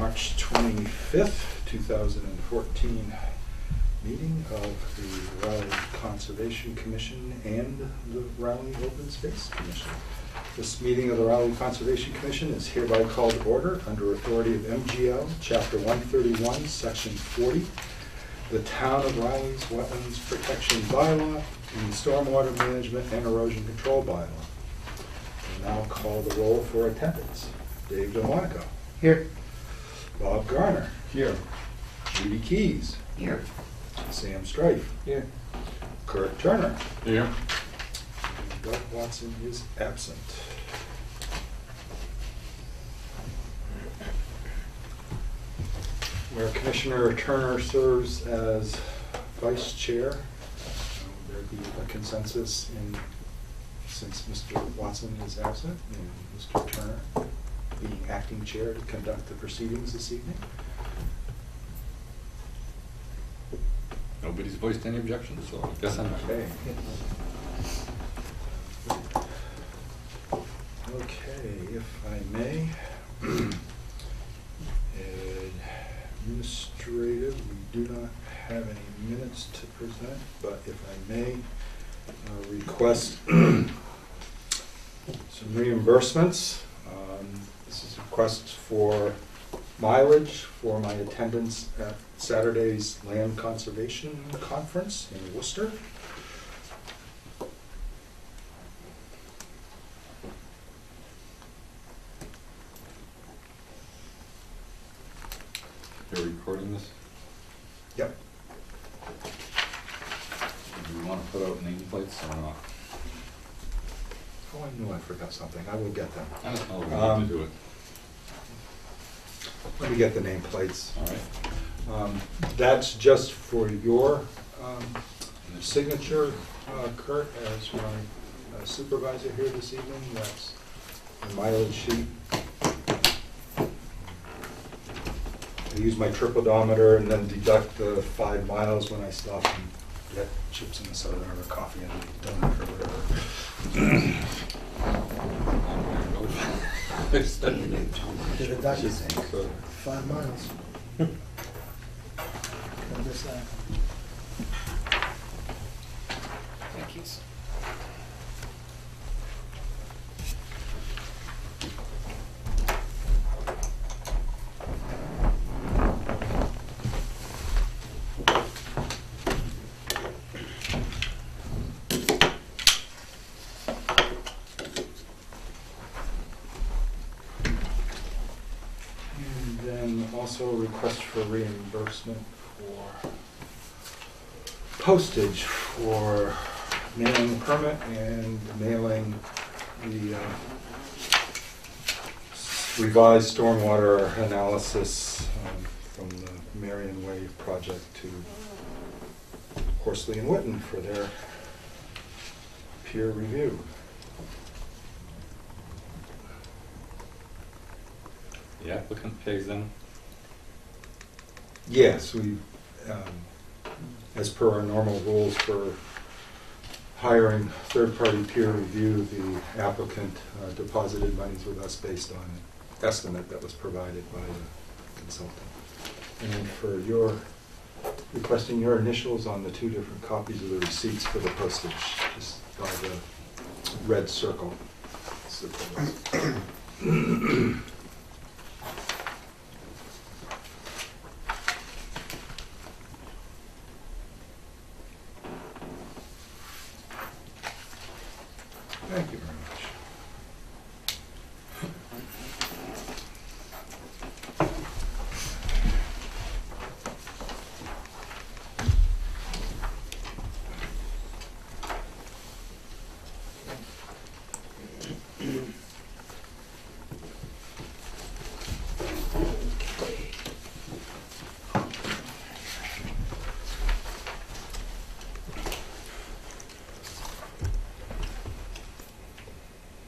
March 25th, 2014 meeting of the Raleigh Conservation Commission and the Raleigh Open Space Commission. This meeting of the Raleigh Conservation Commission is hereby called to order under authority of MGL, Chapter 131, Section 40, the Town of Raleigh's Wetlands Protection Bylaw, and the Stormwater Management and Erosion Control Bylaw. We'll now call the roll for attendance. Dave Delmonico. Here. Bob Garner. Here. Judy Keys. Here. Sam Strife. Here. Kurt Turner. Here. And Doug Watson is absent. Where Commissioner Turner serves as vice chair, there be a consensus since Mr. Watson is absent and Mr. Turner being acting chair to conduct the proceedings this evening. Nobody's voiced any objections, so I guess I'm Okay. Okay, if I may, administrative, we do not have any minutes to present, but if I may request some reimbursements. This is requests for mileage for my attendance at Saturday's Land Conservation Conference in Worcester. You're recording this? Yep. Do we want to put out nameplates or not? Oh, I knew I forgot something. I will get them. I don't know, we need to do it. Let me get the nameplates. All right. That's just for your signature, Kurt, as my supervisor here this evening. That's the mileage sheet. I use my tripodometer and then deduct the 5 miles when I stop and get chips and a soda or coffee and a donut or whatever. Did a ducky thing. So, 5 miles. Don't miss that. thank you. And then also a request for reimbursement for postage for mailing the permit and mailing the revised stormwater analysis from the Marion Way project to Horsley and Witten for their peer review. The applicant pays them? Yes, we, as per our normal rules for hiring third-party peer review, the applicant deposited monies with us based on an estimate that was provided by the consultant. And for your, requesting your initials on the 2 different copies of the receipts for the postage, just by the red circle. Thank you very much.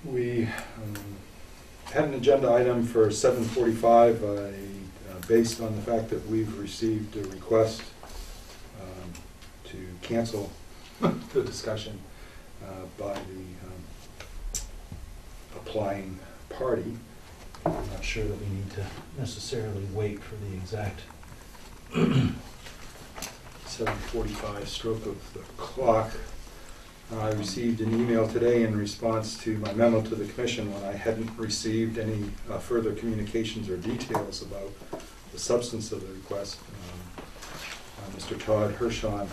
We had an agenda item for 7:45 based on the fact that we've received a request to cancel the discussion by the applying party I'm not sure that we need to necessarily wait for the exact 7:45 stroke of the clock. I received an email today in response to my memo to the commission when I hadn't received any further communications or details about the substance of the request. Mr. Todd Hirschon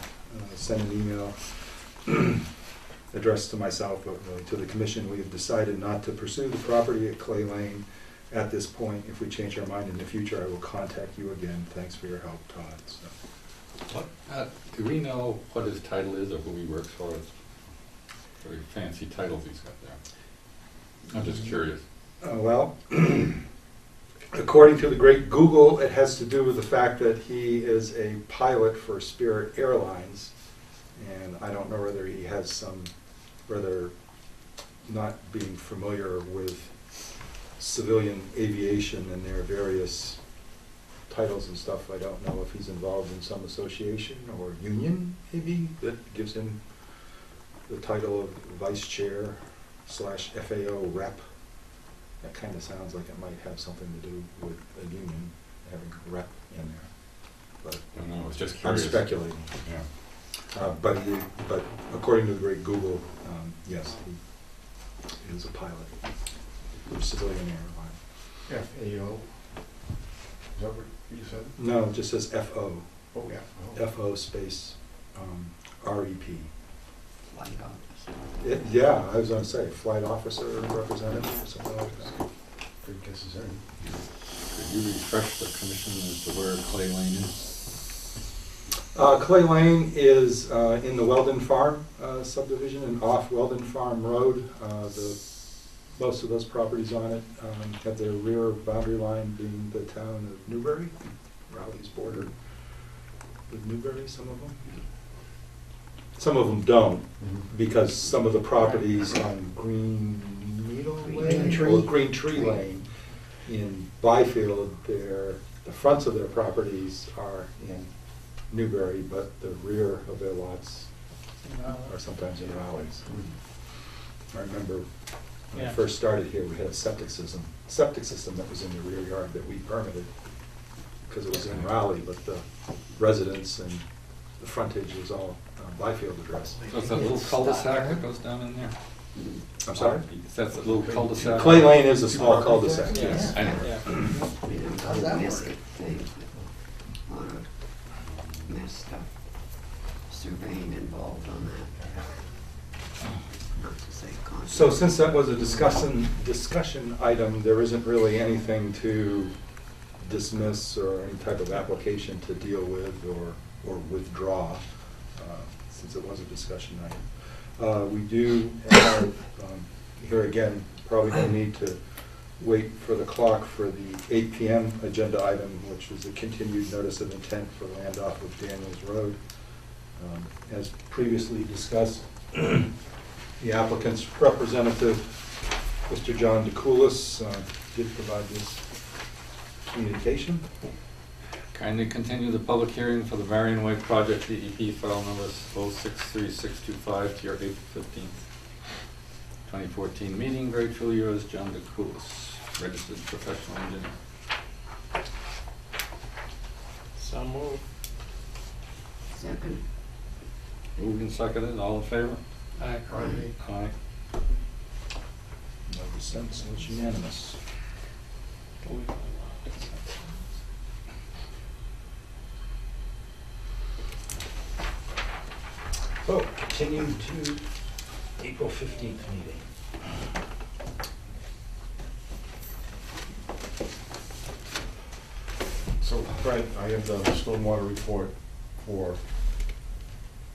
sent an email addressed to myself, but really to the commission. We have decided not to pursue the property at Clay Lane at this point. If we change our mind in the future, I will contact you again. Thanks for your help, Todd. So. What, do we know what his title is or who he works for? It's very fancy titles he's got there. I'm just curious. Well, according to the great Google, it has to do with the fact that he is a pilot for Spirit Airlines, and I don't know whether he has some, whether not being familiar with civilian aviation and their various titles and stuff. I don't know if he's involved in some association or union, maybe, that gives him the title of vice chair / FAO rep. That kind of sounds like it might have something to do with a union having a rep in there. But I don't know, I was just I'm curious. speculating. Yeah. But according to the great Google, yes, he is a pilot for civilian airline. FAO. Is that what you said? No, it just says FO. Oh, yeah. FO space REP. Flight officer. Yeah, I was going to say flight officer representative or something like that. Good guesses in. Could you refresh the commission as to where Clay Lane is? Clay Lane is in the Weldon Farm subdivision and off Weldon Farm Road. Most of those properties on it have their rear boundary line being the town of Newbury. Raleigh's bordered with Newbury, some of them. Some of them don't, because some of the properties on Green Needle Lane or Green Tree Lane in Byfield, the fronts of their properties are in Newbury, but the rear of their lots are sometimes in Raleigh's. I remember when I first started here, we had a septic system that was in the rear yard that we permitted because it was in Raleigh, but the residents and the frontage was all Byfield address. So it's that little cul-de-sac that goes down in there? I'm sorry? That's a little cul-de-sac? Clay Lane is a small cul-de-sac, yes. I know. How's that work? A lot of messed up surveying involved on that. Not to say constant. So since that was a discussion item, there isn't really anything to dismiss or any type of application to deal with or withdraw, since it was a discussion item. We do have, here again, probably going to need to wait for the clock for the 8 p.m. agenda item, which was a continued notice of intent for land off of Daniels Road. As previously discussed, the applicant's representative, Mr. John DeCoulis, did provide this communication. Kindly continue the public hearing for the Marion Way project, DEP file number 063625 to your April 15th, 2014 meeting. Very truly yours, John DeCoulis, registered professional engineer. So moved. Second. Moved and seconded, all in favor? Aye. Aye. No dissent, so it's unanimous. So, continue to April 15th meeting. So, Brent, I have the stormwater report for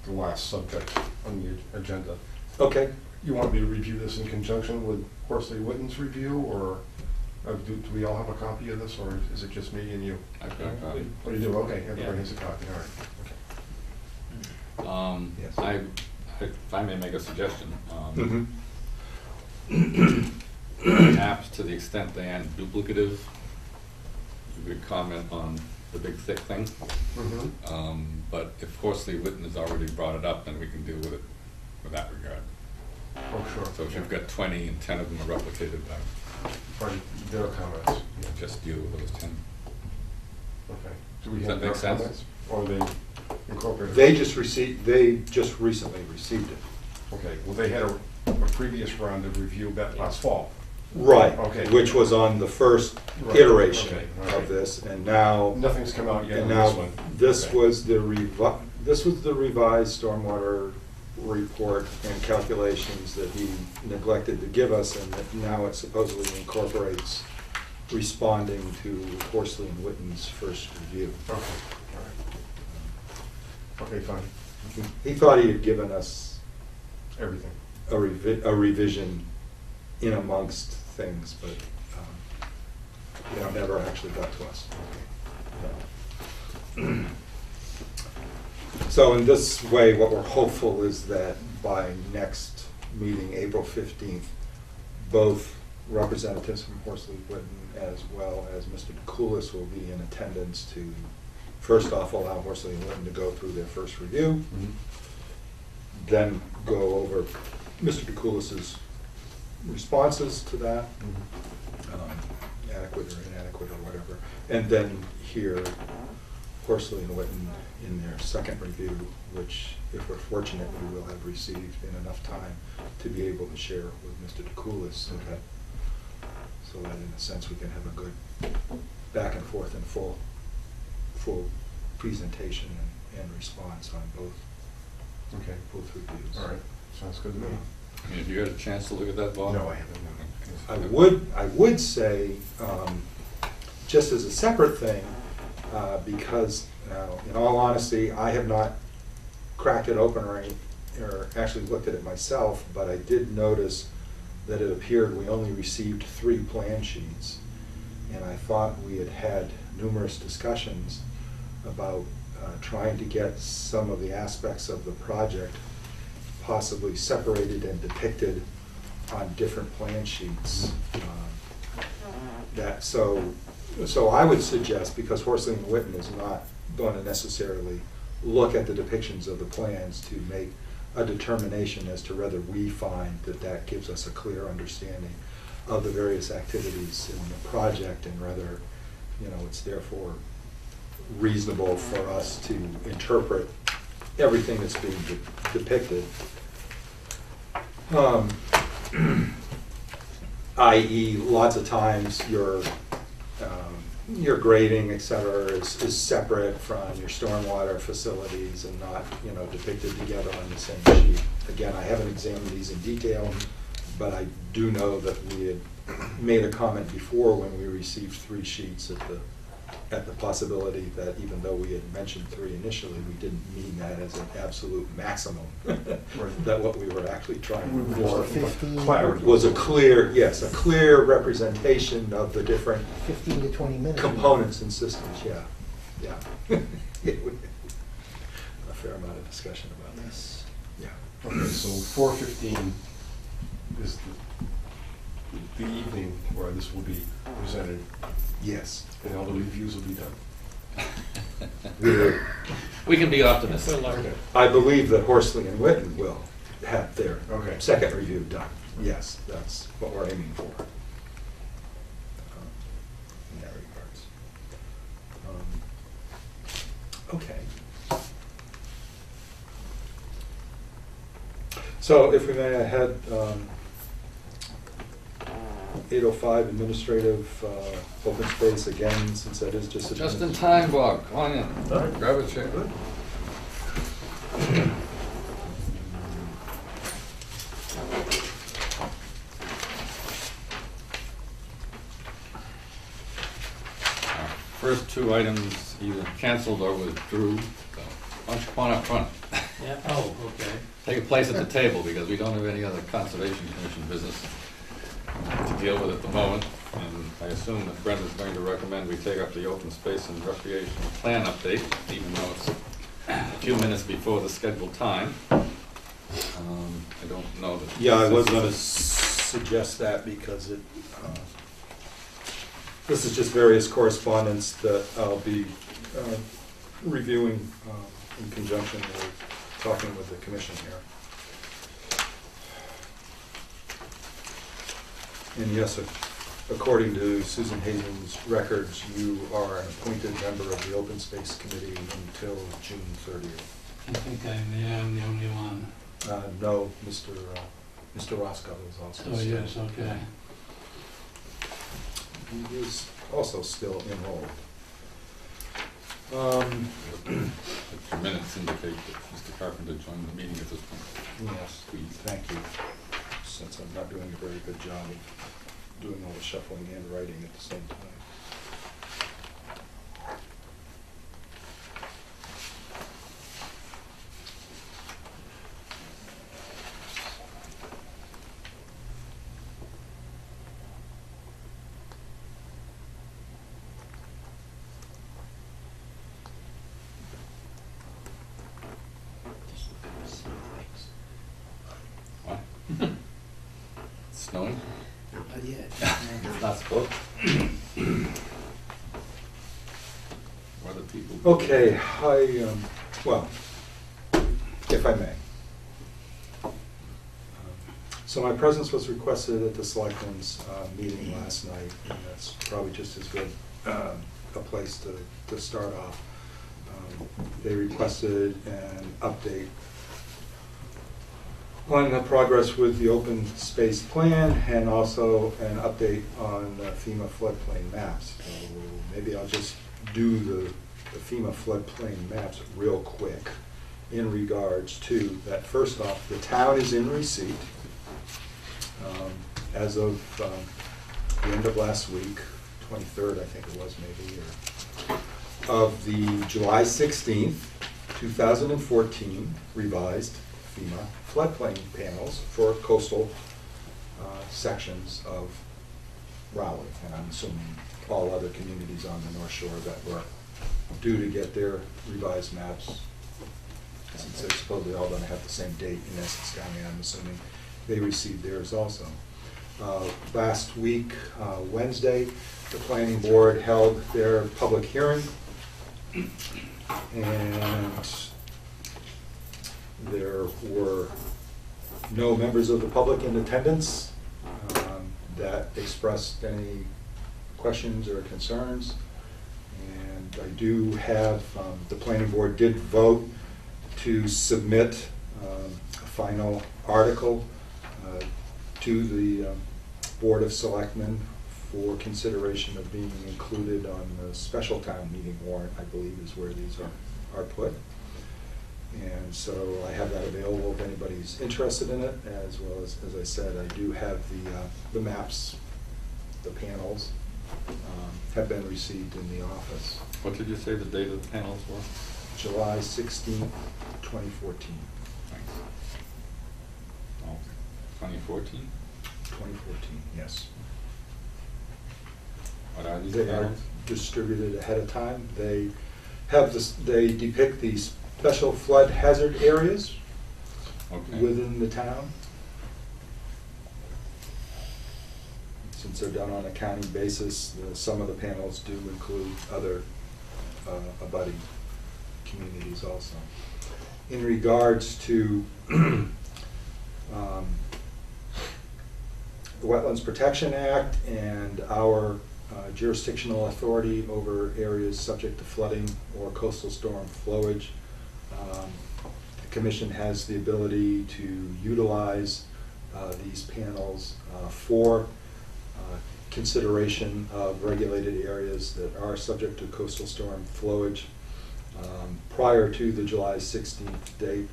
the last subject on the agenda. Okay. You want me to review this in conjunction with Horsley Witten's review, or do we all have a copy of this, or is it just me and you? I've got a copy. Oh, you do? Okay, everybody Yeah. has a copy, all right. Yes. If I may make a suggestion, Mhm. maps, to the extent they aren't duplicative, you could comment on the big thick thing. But if Horsley Witten has already brought it up, then we can deal with it with that regard. Oh, sure. So if you've got 20 and 10 of them are replicated, Or their comments? Yeah. Just deal with those 10. Okay. Do we Does have that make their sense? comments? Or they incorporated? They just recently received it. Okay, well, they had a previous round of review back last fall. Right. Okay. Which was on the first Right, iteration okay, all right. of this, and now. Nothing's come out yet And on this now, one. this Okay. was the revised stormwater report and calculations that he neglected to give us, and that now it supposedly incorporates responding to Horsley and Witten's first review. Okay, all right. Okay, fine. He thought he had given us Everything. a revision in amongst things, but, never actually got to us. So in this way, what we're hopeful is that by next meeting, April 15th, both representatives from Horsley Witten as well as Mr. DeCoulis will be in attendance to, first off, allow Horsley and Witten to go through their first review, then go over Mr. DeCoulis's responses to that, adequate or inadequate or whatever, and then hear Horsley and Witten in their second review, which, if we're fortunate, we will have received in enough time to be able to share with Mr. DeCoulis, so that in a sense we can have a good back and forth and full presentation and response on both Okay. reviews. All right, sounds good to me. Have you had a chance to look at that, Bob? No, I haven't. I would say, just as a separate thing, because now, in all honesty, I have not cracked it open or actually looked at it myself, but I did notice that it appeared we only received 3 plan sheets. And I thought we had had numerous discussions about trying to get some of the aspects of the project possibly separated and depicted on different plan sheets. So I would suggest, because Horsley and Witten is not going to necessarily look at the depictions of the plans to make a determination as to whether we find that that gives us a clear understanding of the various activities in the project, and whether, it's therefore reasonable for us to interpret everything that's being depicted. I.e., lots of times your grading, et cetera, is separate from your stormwater facilities and not, depicted together on the same sheet. Again, I haven't examined these in detail, but I do know that we had made a comment before when we received 3 sheets at the possibility that even though we had mentioned 3 initially, we didn't mean that as an absolute maximum. That what we were actually trying for was a clear representation of the different 15 to 20 minutes. components and systems, yeah. A fair amount of discussion about this. Yeah. Okay, so 4:15 is the evening where this will be presented, Yes. and all the reviews will be done. We can be optimistic. I believe that Horsley and Witten will have their Okay. second review done. Yes, that's what we're aiming for. In that regards. Okay. So if we may, I had 8:05 administrative open space again, since that is just. Just in time, Bob, come on in, grab a chair. Good. First 2 items either canceled or withdrew, so why don't you come on up front? Yeah, oh, okay. Take a place at the table, because we don't have any other Conservation Commission business to deal with at the moment. And I assume that Brenda's going to recommend we take up the open space and recreation plan update, even though it's a few minutes before the scheduled time. I don't know that. Yeah, I was going to suggest that because this is just various correspondence that I'll be reviewing in conjunction with talking with the commission here. And yes, according to Susan Hazen's records, you are an appointed member of the Open Space Committee until June 30th. I think I'm the only one. No, Mr. Roscoe is also So still. yes, okay. He is also still enrolled. The minutes indicate that Mr. Carpenter joined the meeting at this point. Yes, Please. thank you. Since I'm not doing a very good job of doing all the shuffling and writing at the same time. Just look at the snowflakes. What? It's snowing? Not yet. It's not supposed. What are people? Okay, well, if I may. So my presence was requested at the Selectmen's meeting last night, and that's probably just as good a place to start off. They requested an update on the progress with the open space plan and also an update on the FEMA floodplain maps. So maybe I'll just do the FEMA floodplain maps real quick in regards to that. First off, the town is in receipt as of the end of last week, 23rd I think it was maybe, of the July 16th, 2014 revised FEMA floodplain panels for coastal sections of Raleigh, and I'm assuming all other communities on the North Shore that were due to get their revised maps, since they're supposedly all going to have the same date in Essex County, I'm assuming they received theirs also. Last week, Wednesday, the planning board held their public hearing, and there were no members of the public in attendance that expressed any questions or concerns. And I do have, the planning board did vote to submit a final article to the Board of Selectmen for consideration of being included on the special town meeting warrant, I believe is where these are put. And so I have that available if anybody's interested in it, as well as I said, I do have the maps, the panels, have been received in the office. What did you say the date of the panels were? July 16th, 2014. Thanks. Oh, 2014? 2014, yes. What are these They are panels? distributed ahead of time. They have this, they depict these special flood hazard areas Okay. within the town. Since they're done on a county basis, some of the panels do include other abutting communities also. In regards to the Wetlands Protection Act and our jurisdictional authority over areas subject to flooding or coastal storm flowage, the Commission has the ability to utilize these panels for consideration of regulated areas that are subject to coastal storm flowage prior to the July 16th date,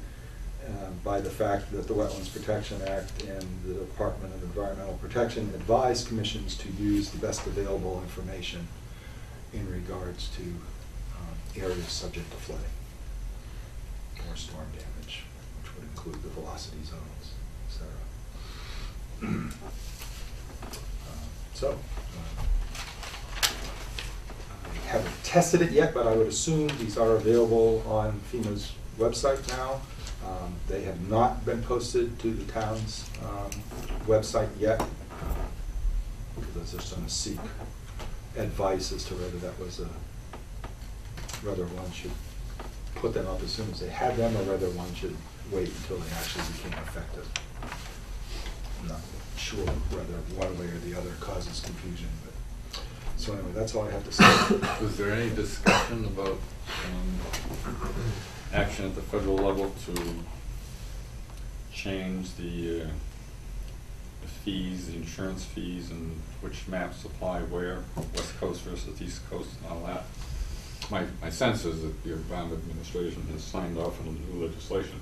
by the fact that the Wetlands Protection Act and the Department of Environmental Protection advise commissions to use the best available information in regards to areas subject to flooding or storm damage, which would include the velocity zones, etc. So, I haven't tested it yet, but I would assume these are available on FEMA's website now. They have not been posted to the town's website yet, because I was just going to seek advice as to whether that was whether one should put them up as soon as they had them, or whether one should wait until they actually became effective. I'm not sure whether one way or the other causes confusion, but, so anyway, that's all I have to say. Was there any discussion about action at the federal level to change the fees, the insurance fees, and which maps apply where, West Coast versus East Coast and all that? My sense is that the Obama administration has signed off on the new legislation.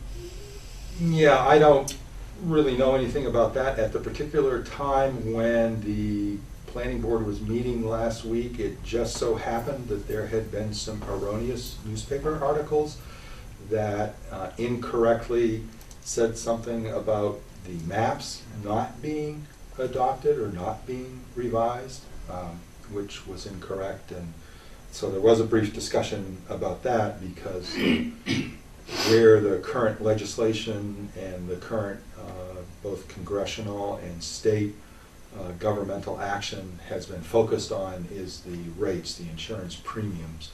Yeah, I don't really know anything about that. At the particular time when the planning board was meeting last week, it just so happened that there had been some erroneous newspaper articles that incorrectly said something about the maps not being adopted or not being revised, which was incorrect. And so there was a brief discussion about that, because where the current legislation and the current both congressional and state governmental action has been focused on is the rates, the insurance premiums,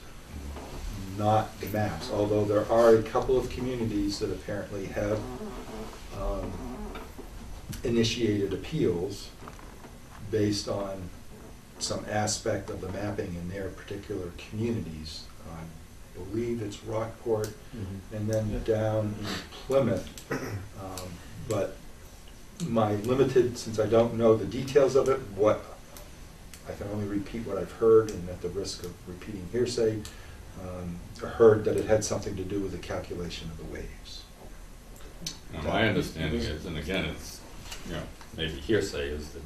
not the maps. Although there are a couple of communities that apparently have initiated appeals based on some aspect of the mapping in their particular communities. I believe it's Rockport and then down in Plymouth. But my limited, since I don't know the details of it, what I can only repeat what I've heard, and at the risk of repeating hearsay, I heard that it had something to do with the calculation of the waves. Now, my understanding is, and again, it's, you know, maybe hearsay, is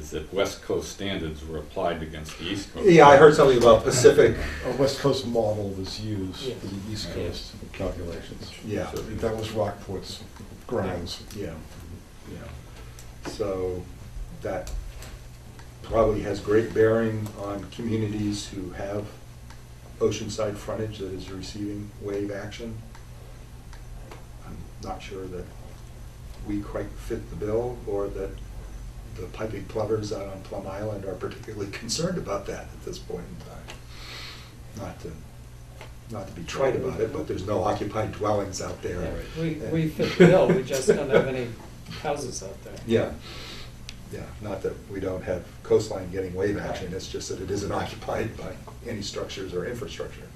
that West Coast standards were applied against the East Coast. Yeah, I heard something about Pacific. A West Coast model was used Yeah. for the East Coast calculations. Yeah. So that was Rockport's grounds. Yeah, yeah. So that probably has great bearing on communities who have oceanside frontage that is receiving wave action. I'm not sure that we quite fit the bill, or that the piping plovers out on Plum Island are particularly concerned about that at this point in time. Not to be trite about it, but there's no occupied dwellings out there. We fit the bill, we just don't have any houses out there. Yeah, yeah, not that we don't have coastline getting wave action, it's just that it isn't occupied by any structures or infrastructure.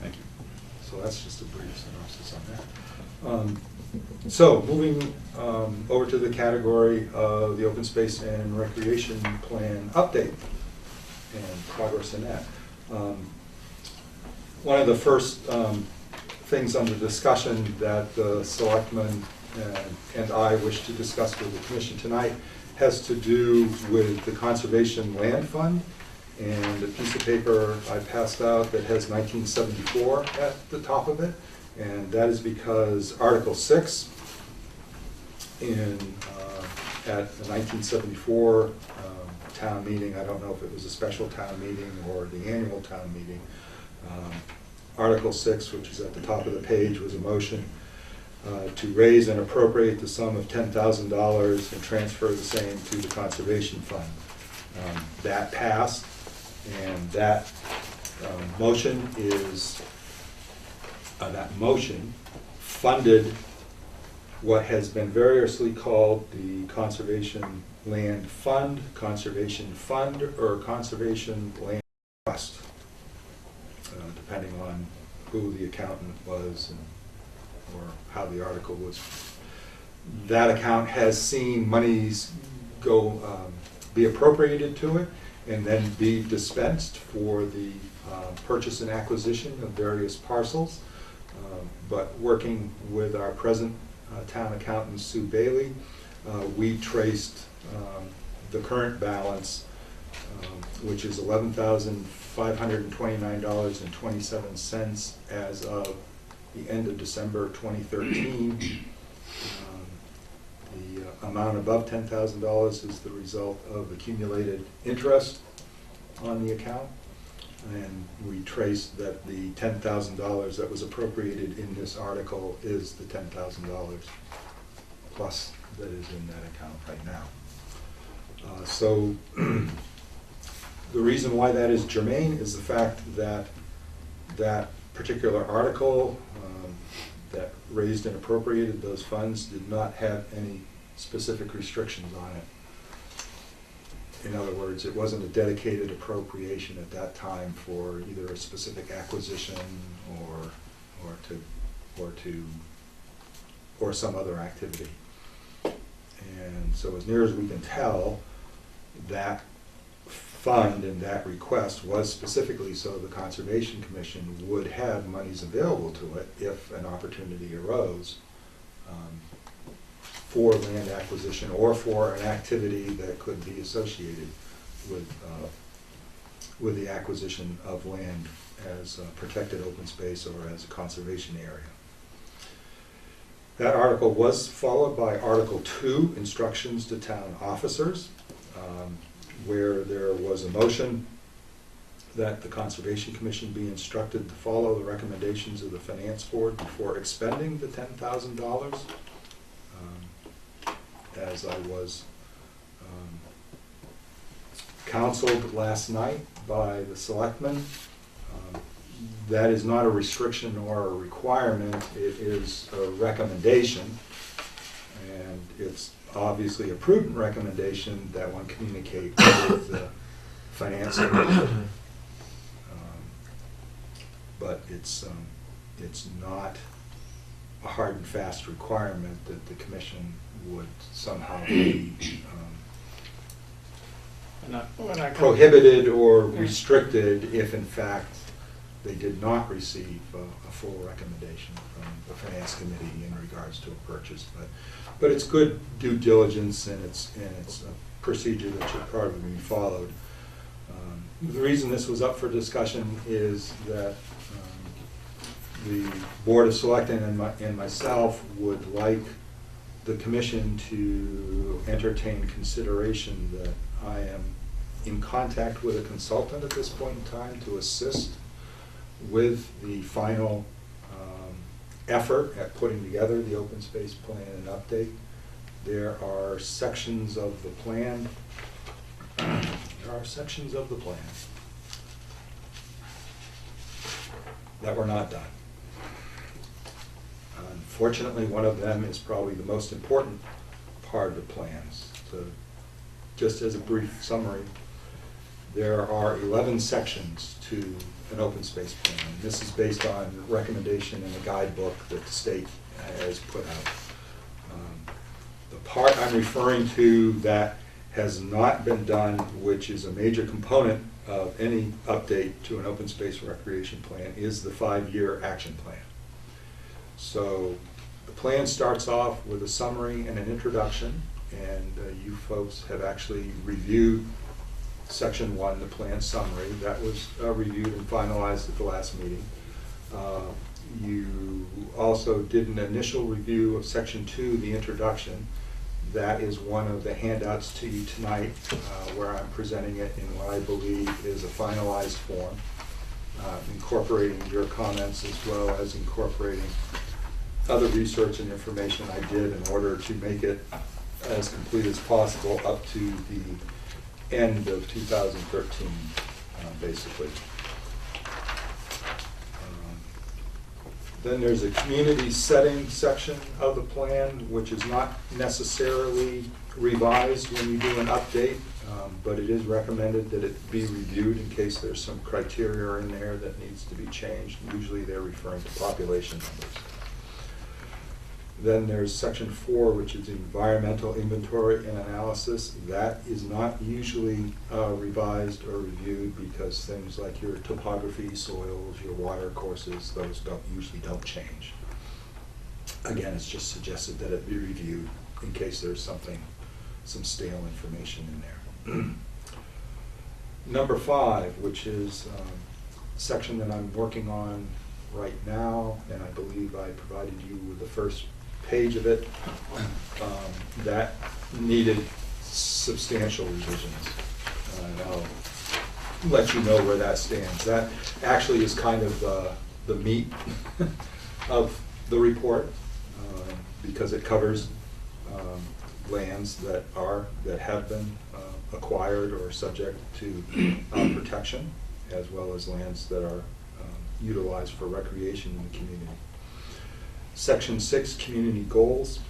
Thank you. So that's just a brief synopsis on that. So moving over to the category of the open space and recreation plan update and progress in that. One of the first things under discussion that the selectmen and I wish to discuss with the commission tonight has to do with the Conservation Land Fund, and a piece of paper I passed out that has 1974 at the top of it, and that is because Article 6 at the 1974 town meeting, I don't know if it was a special town meeting or the annual town meeting, Article 6, which is at the top of the page, was a motion to raise and appropriate the sum of $10,000 and transfer the same to the Conservation Fund. That passed, and that motion funded what has been variously called the Conservation Land Fund, Conservation Fund, or Conservation Land Trust, depending on who the accountant was or how the article was. That account has seen monies be appropriated to it and then be dispensed for the purchase and acquisition of various parcels. But working with our present town accountant, Sue Bailey, we traced the current balance, which is $11,529.27 as of the end of December 2013. The amount above $10,000 is the result of accumulated interest on the account, and we traced that the $10,000 that was appropriated in this article is the $10,000 plus that is in that account right now. So the reason why that is germane is the fact that that particular article that raised and appropriated those funds did not have any specific restrictions on it. In other words, it wasn't a dedicated appropriation at that time for either a specific acquisition or some other activity. And so as near as we can tell, that fund and that request was specifically so the Conservation Commission would have monies available to it if an opportunity arose for land acquisition or for an activity that could be associated with the acquisition of land as a protected open space or as a conservation area. That article was followed by Article 2, Instructions to Town Officers, where there was a motion that the Conservation Commission be instructed to follow the recommendations of the Finance Board before expending the $10,000. As I was counseled last night by the selectmen, that is not a restriction or a requirement, it is a recommendation, and it's obviously a prudent recommendation that one communicate with the finance committee. But it's not a hard and fast requirement that the commission would somehow be We're not prohibited or restricted if in fact they did not receive a full recommendation from the finance committee in regards to a purchase. But it's good due diligence, and it's a procedure that should probably be followed. The reason this was up for discussion is that the Board of Selectmen and myself would like the commission to entertain consideration that I am in contact with a consultant at this point in time to assist with the final effort at putting together the open space plan and update. There are sections of the plan. That were not done. Unfortunately, one of them is probably the most important part of the plans. So, just as a brief summary, there are 11 sections to an open space plan. This is based on recommendation in the guidebook that the state has put out. The part I'm referring to that has not been done, which is a major component of any update to an open space recreation plan, is the 5-year action plan. So the plan starts off with a summary and an introduction, and you folks have actually reviewed Section 1, the plan summary. That was reviewed and finalized at the last meeting. You also did an initial review of Section 2, the introduction. That is one of the handouts to you tonight, where I'm presenting it in what I believe is a finalized form, incorporating your comments as well as incorporating other research and information I did in order to make it as complete as possible up to the end of 2013, basically. Then there's a community setting section of the plan, which is not necessarily revised when you do an update, but it is recommended that it be reviewed in case there's some criteria in there that needs to be changed. Usually they're referring to population numbers. Then there's Section 4, which is environmental inventory and analysis. That is not usually revised or reviewed because things like your topography, soils, your water courses, those usually don't change. Again, it's just suggested that it be reviewed in case there's some stale information in there. Number 5, which is a section that I'm working on right now, and I believe I provided you with the first page of it, that needed substantial revisions. And I'll let you know where that stands. That actually is kind of the meat of the report, because it covers lands that have been acquired or subject to protection, as well as lands that are utilized for recreation in the community. Section 6, community goals.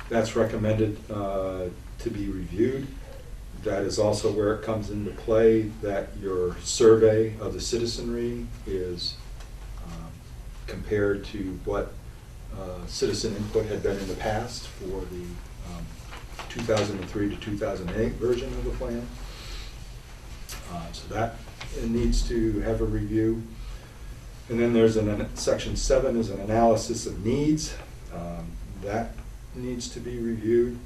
That's recommended to be reviewed. That is also where it comes into play that your survey of the citizenry is compared to what citizen input had been in the past for the 2003 to 2008 version of the plan. So that it needs to have a review. And then there's section 7 is an analysis of needs. That needs to be reviewed.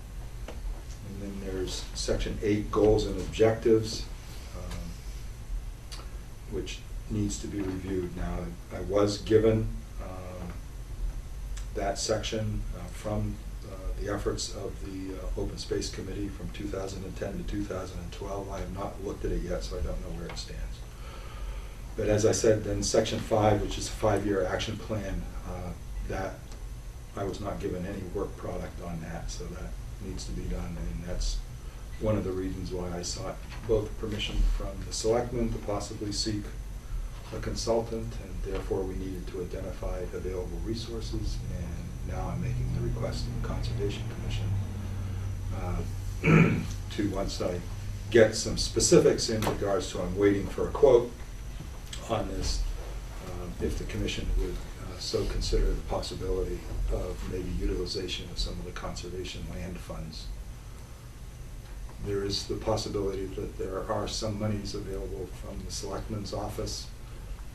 And then there's section 8, goals and objectives, which needs to be reviewed. Now, I was given that section from the efforts of the Open Space Committee from 2010 to 2012. I have not looked at it yet, so I don't know where it stands. But as I said, then section 5, which is a 5-year action plan, that I was not given any work product on that, so that needs to be done. And that's one of the reasons why I sought both permission from the selectmen to possibly seek a consultant, and therefore we needed to identify available resources, and now I'm making the request of the Conservation Commission to, once I get some specifics in regards to, I'm waiting for a quote on this, if the commission would so consider the possibility of maybe utilization of some of the conservation land funds. There is the possibility that there are some monies available from the Selectman's office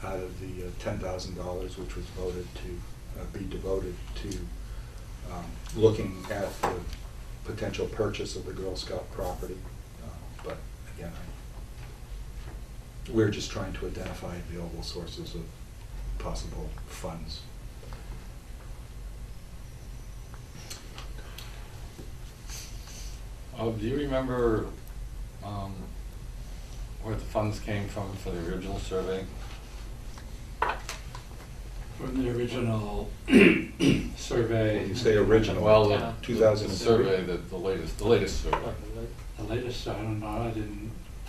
out of the $10,000 which was voted to be devoted to looking at the potential purchase of the Girl Scout property. But again, we're just trying to identify available sources of possible funds. Do you remember where the funds came from for the original survey? From the original survey. When you say original, Well, Yeah. the 2003? survey, the latest survey. The latest, I don't know,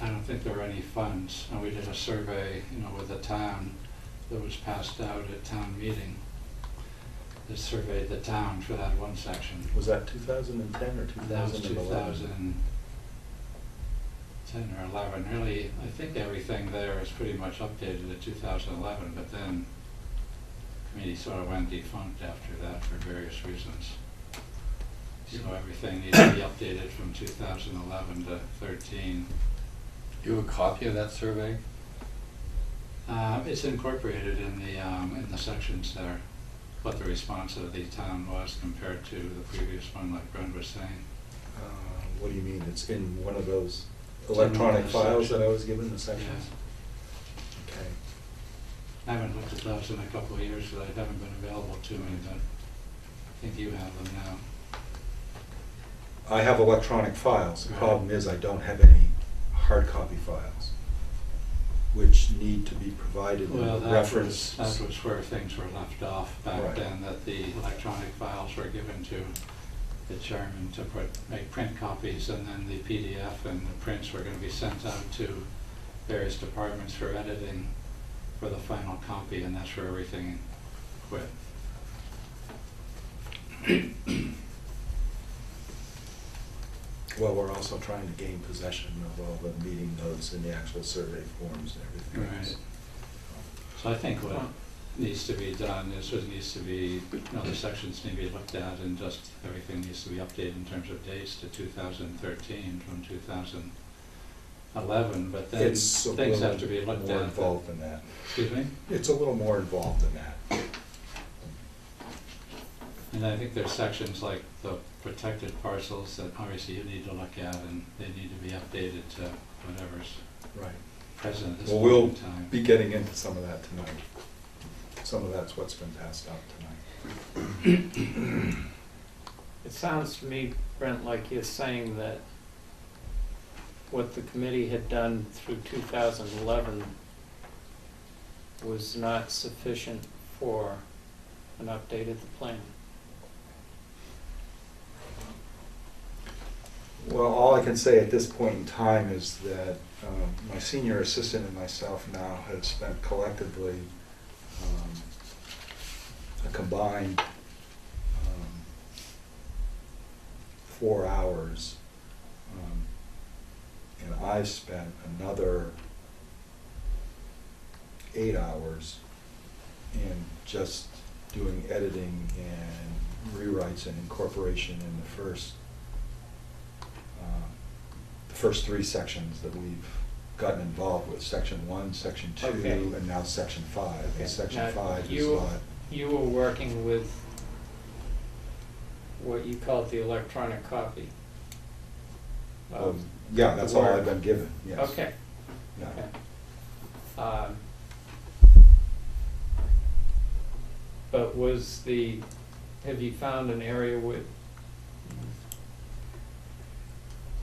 I don't think there were any funds. And we did a survey, with the town that was passed out at town meeting. That surveyed the town for that one section. Was that 2010 or And that was 2011? 2010 or 11. Really, I think everything there is pretty much updated to 2011, but then the committee sort of went defunct after that for various reasons. So everything needs to be updated from 2011 to 13. Do you have a copy of that survey? It's incorporated in the sections there, what the response of the town was compared to the previous one, like Brent was saying. What do you mean? It's in one of those It's in electronic one of the files sections. that I was given, the sections? Okay. I haven't looked at those in a couple of years, so they haven't been available to me, but I think you have them now. I have electronic files. The Right. problem is I don't have any hard copy files, which need to be provided in Well, the that reference. was where things were left off back Right. then, that the electronic files were given to the chairman to make print copies, and then the PDF and the prints were going to be sent out to various departments for editing for the final copy, and that's where everything quit. Well, we're also trying to gain possession of all the meeting notes and the actual survey forms and everything else. Right. So I think what needs to be done is it needs to be, the sections need to be looked at, and just everything needs to be updated in terms of dates to 2013 from 2011, but then It's a things little have to be looked at. more involved than that. Excuse me? It's a little more involved than that. And I think there's sections like the protected parcels that obviously you need to look at, and they need to be updated to whatever's Right. present at this Well, point we'll in time. be getting into some of that tonight. Some of that's what's been passed out tonight. It sounds to me, Brent, like you're saying that what the committee had done through 2011 was not sufficient for an update of the plan. Well, all I can say at this point in time is that my senior assistant and myself now have spent collectively a combined 4 hours, and I've spent another 8 hours in just doing editing and rewrites and incorporation in the first 3 sections that we've gotten involved with, section 1, section 2, Okay. and now section 5. Okay. And section Now, 5 is you- not. You were working with what you called the electronic copy. of Yeah, that's the all Word. I've been given, yes. Okay. Yeah. Okay. But have you found an area with,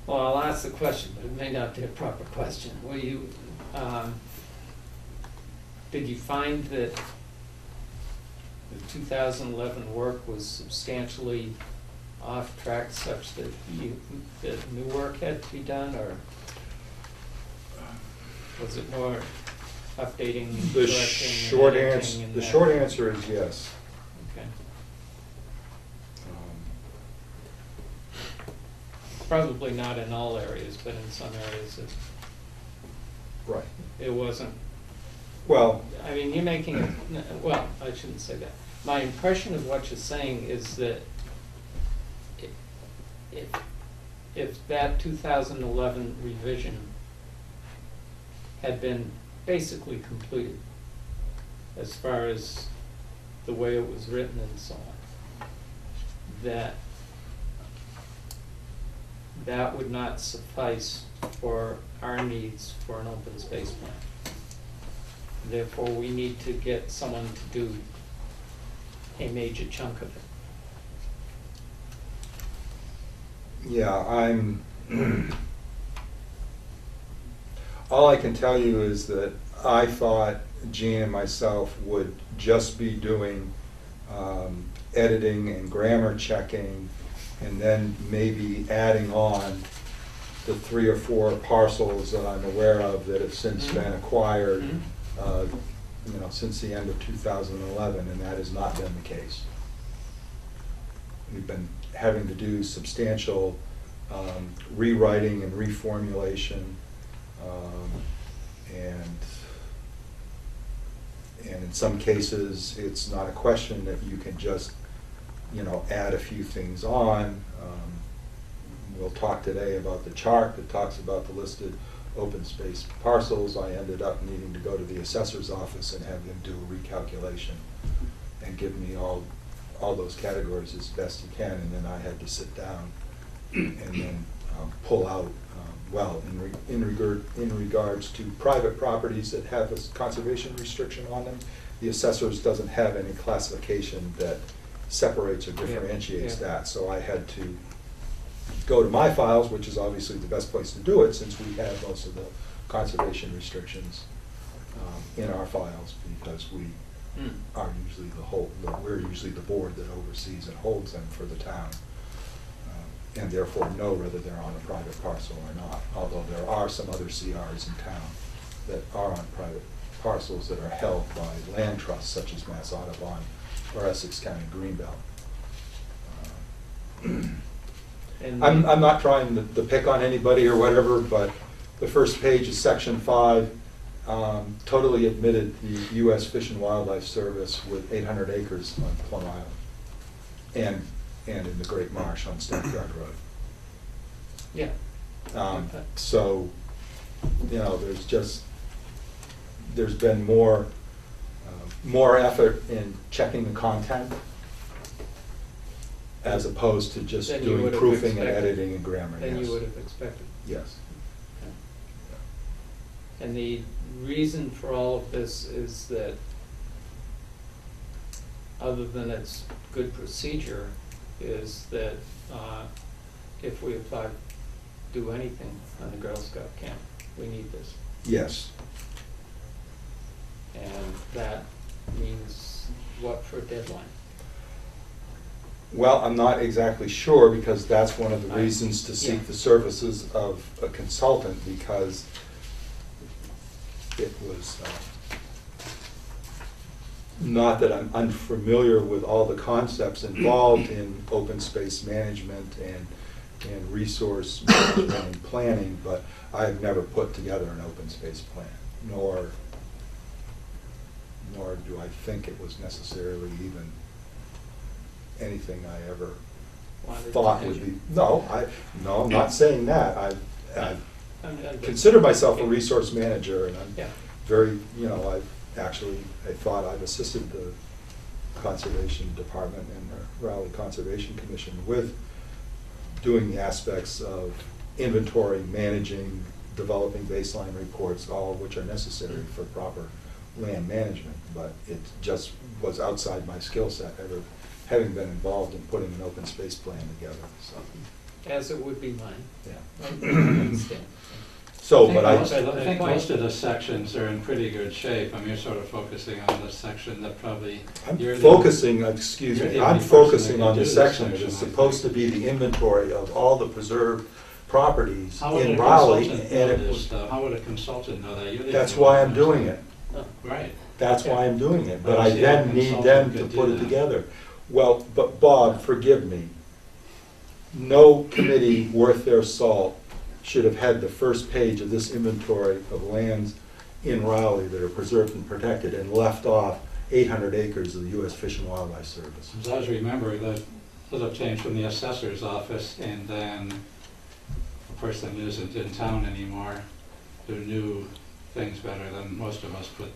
well, I'll ask the question, but it may not be a proper question. Did you find that the 2011 work was substantially off track such that new work had to be done, or was it more updating, The correcting, short and editing answer, and the that? short answer is yes. Okay. Um, Probably not in all areas, but in some areas Right. it wasn't. Well, I mean, you're making it, well, I shouldn't say that. My impression of what you're saying is that if that 2011 revision had been basically completed as far as the way it was written and so on, that would not suffice for our needs for an open space plan. Therefore, we need to get someone to do a major chunk of it. yeah, all I can tell you is that I thought Gene and myself would just be doing editing and grammar checking, and then maybe adding on the 3 or 4 parcels that I'm aware of that have since Mhm. been acquired, Mhm. since the end of 2011, and that has not been the case. We've been having to do substantial rewriting and reformulation, and in some cases, it's not a question that you can just, add a few things on. We'll talk today about the chart that talks about the listed open space parcels. I ended up needing to go to the assessor's office and have them do a recalculation and give me all those categories as best you can, and then I had to sit down and then pull out, in regards to private properties that have a conservation restriction on them, the assessors doesn't have any classification that separates or differentiates Yeah. that, so I had to go to my files, which is obviously the best place to do it, since we have most of the conservation restrictions in our files, because we are usually we're usually the board that oversees and holds them for the town, and therefore know whether they're on a private parcel or not, although there are some other CRs in town that are on private parcels that are held by land trusts such as Mass Audubon or Essex County Greenbelt. And I'm not trying to pick on anybody or whatever, but the first page is section 5, totally admitted the U.S. Fish and Wildlife Service with 800 acres on Plum Island and in the Great Marsh on Stackyard Road. Yeah. So, there's been more effort in checking the content as opposed to just Than you doing would have proofing and expected. editing and grammar. Than yes. you would have expected. Yes. And the reason for all of this is that, other than its good procedure, is that if we do anything on the Girl Scout camp, we need this. Yes. And that means what for a deadline? Well, I'm not exactly sure, because that's one of the I- reasons to seek yeah. the services of a consultant, because it was, not that I'm unfamiliar with all the concepts involved in open space management and resource management and planning, but I've never put together an open space plan, nor do I think it was necessarily even anything I ever thought would be. No, I'm not saying that. I consider myself a resource manager, and I'm Yeah. very, I thought I've assisted the Conservation Department and the Raleigh Conservation Commission with doing the aspects of inventory, managing, developing baseline reports, all of which are necessary for proper land management, but it just was outside my skill set, ever having been involved in putting an open space plan together, so, As it would be mine. yeah. I understand. So, I but I, think most of the sections are in pretty good shape. I mean, you're sort of focusing on the section that probably. I'm you're the- focusing, excuse you're me, the I'm only person focusing that on can the do this section that section, is I think. supposed to be the inventory of all the preserved properties How would in a Raleigh, consultant and know it this was, stuff? How would a consultant know that? You're the that's only why one I'm who knows doing that. it. Oh, Right. That's why I'm doing it, but I I see then how a need consultant them to could do put it that. together. Well, but Bob, forgive me, no committee worth their salt should have had the first page of this inventory of lands in Raleigh that are preserved and protected and left off 800 acres of the U.S. Fish and Wildlife Service. As I was remembering, that was obtained from the assessor's office, and then a person who isn't in town anymore, who knew things better than most of us, put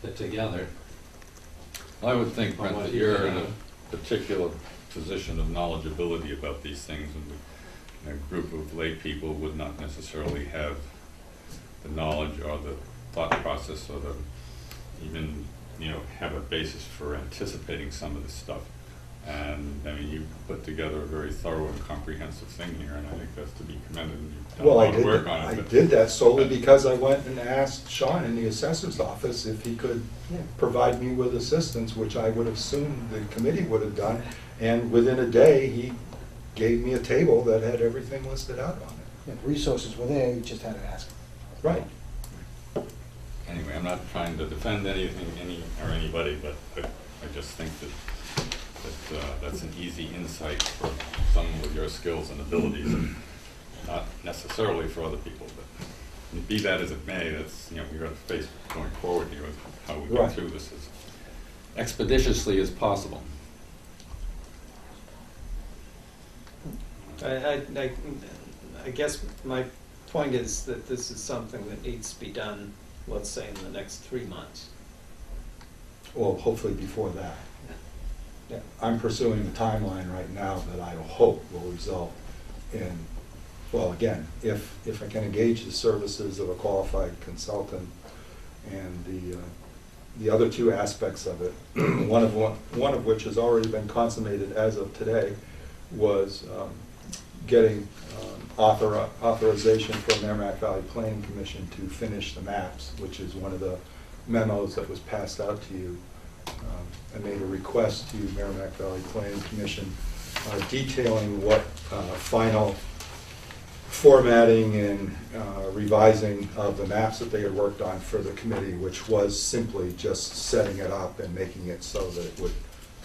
it together. I would think, Well, Brent, what that he you're did, in a particular position of knowledgeability about these things, and a group of lay people would not necessarily have the knowledge or the thought process or the even, have a basis for anticipating some of this stuff. And I mean, you put together a very thorough and comprehensive thing here, and I think that's to be commended. And you've done a Well, lot of work on it. I but- did that solely because I went and asked Sean in the assessor's office if he could provide me with assistance, which I would assume the committee would have done. And within a day, he gave me a table that had everything listed out on it. Yeah, the resources were there, you just had to ask. Right. Anyway, I'm not trying to defend anything, or anybody, but I just think that that's an easy insight for someone with your skills and abilities, and not necessarily for other people, but be that as it may, that's, we're going to face going forward here with how we go Right. through this as expeditiously as possible. I guess my point is that this is something that needs to be done, let's say, in the next 3 months. Well, hopefully before that. Yeah. I'm pursuing the timeline right now that I hope will result in, well, again, if I can engage the services of a qualified consultant and the other two aspects of it, one of which has already been consummated as of today, was getting authorization from Merrimack Valley Planning Commission to finish the maps, which is one of the memos that was passed out to you. I made a request to Merrimack Valley Planning Commission detailing what final formatting and revising of the maps that they had worked on for the committee, which was simply just setting it up and making it so that it would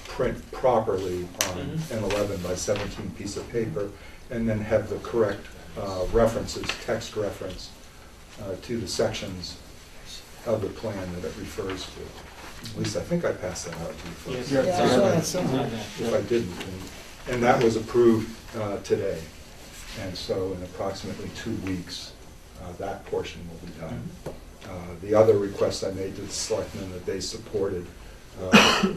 print properly on an 11 by 17 piece of paper, and then have the correct references, text reference to the sections of the plan that it refers to. At least I think I passed that out to you folks. Yes. Yeah, I saw that somewhere. If I didn't, and that was approved today. And so in approximately 2 weeks, that portion will be done. The other request I made to the selectmen that they supported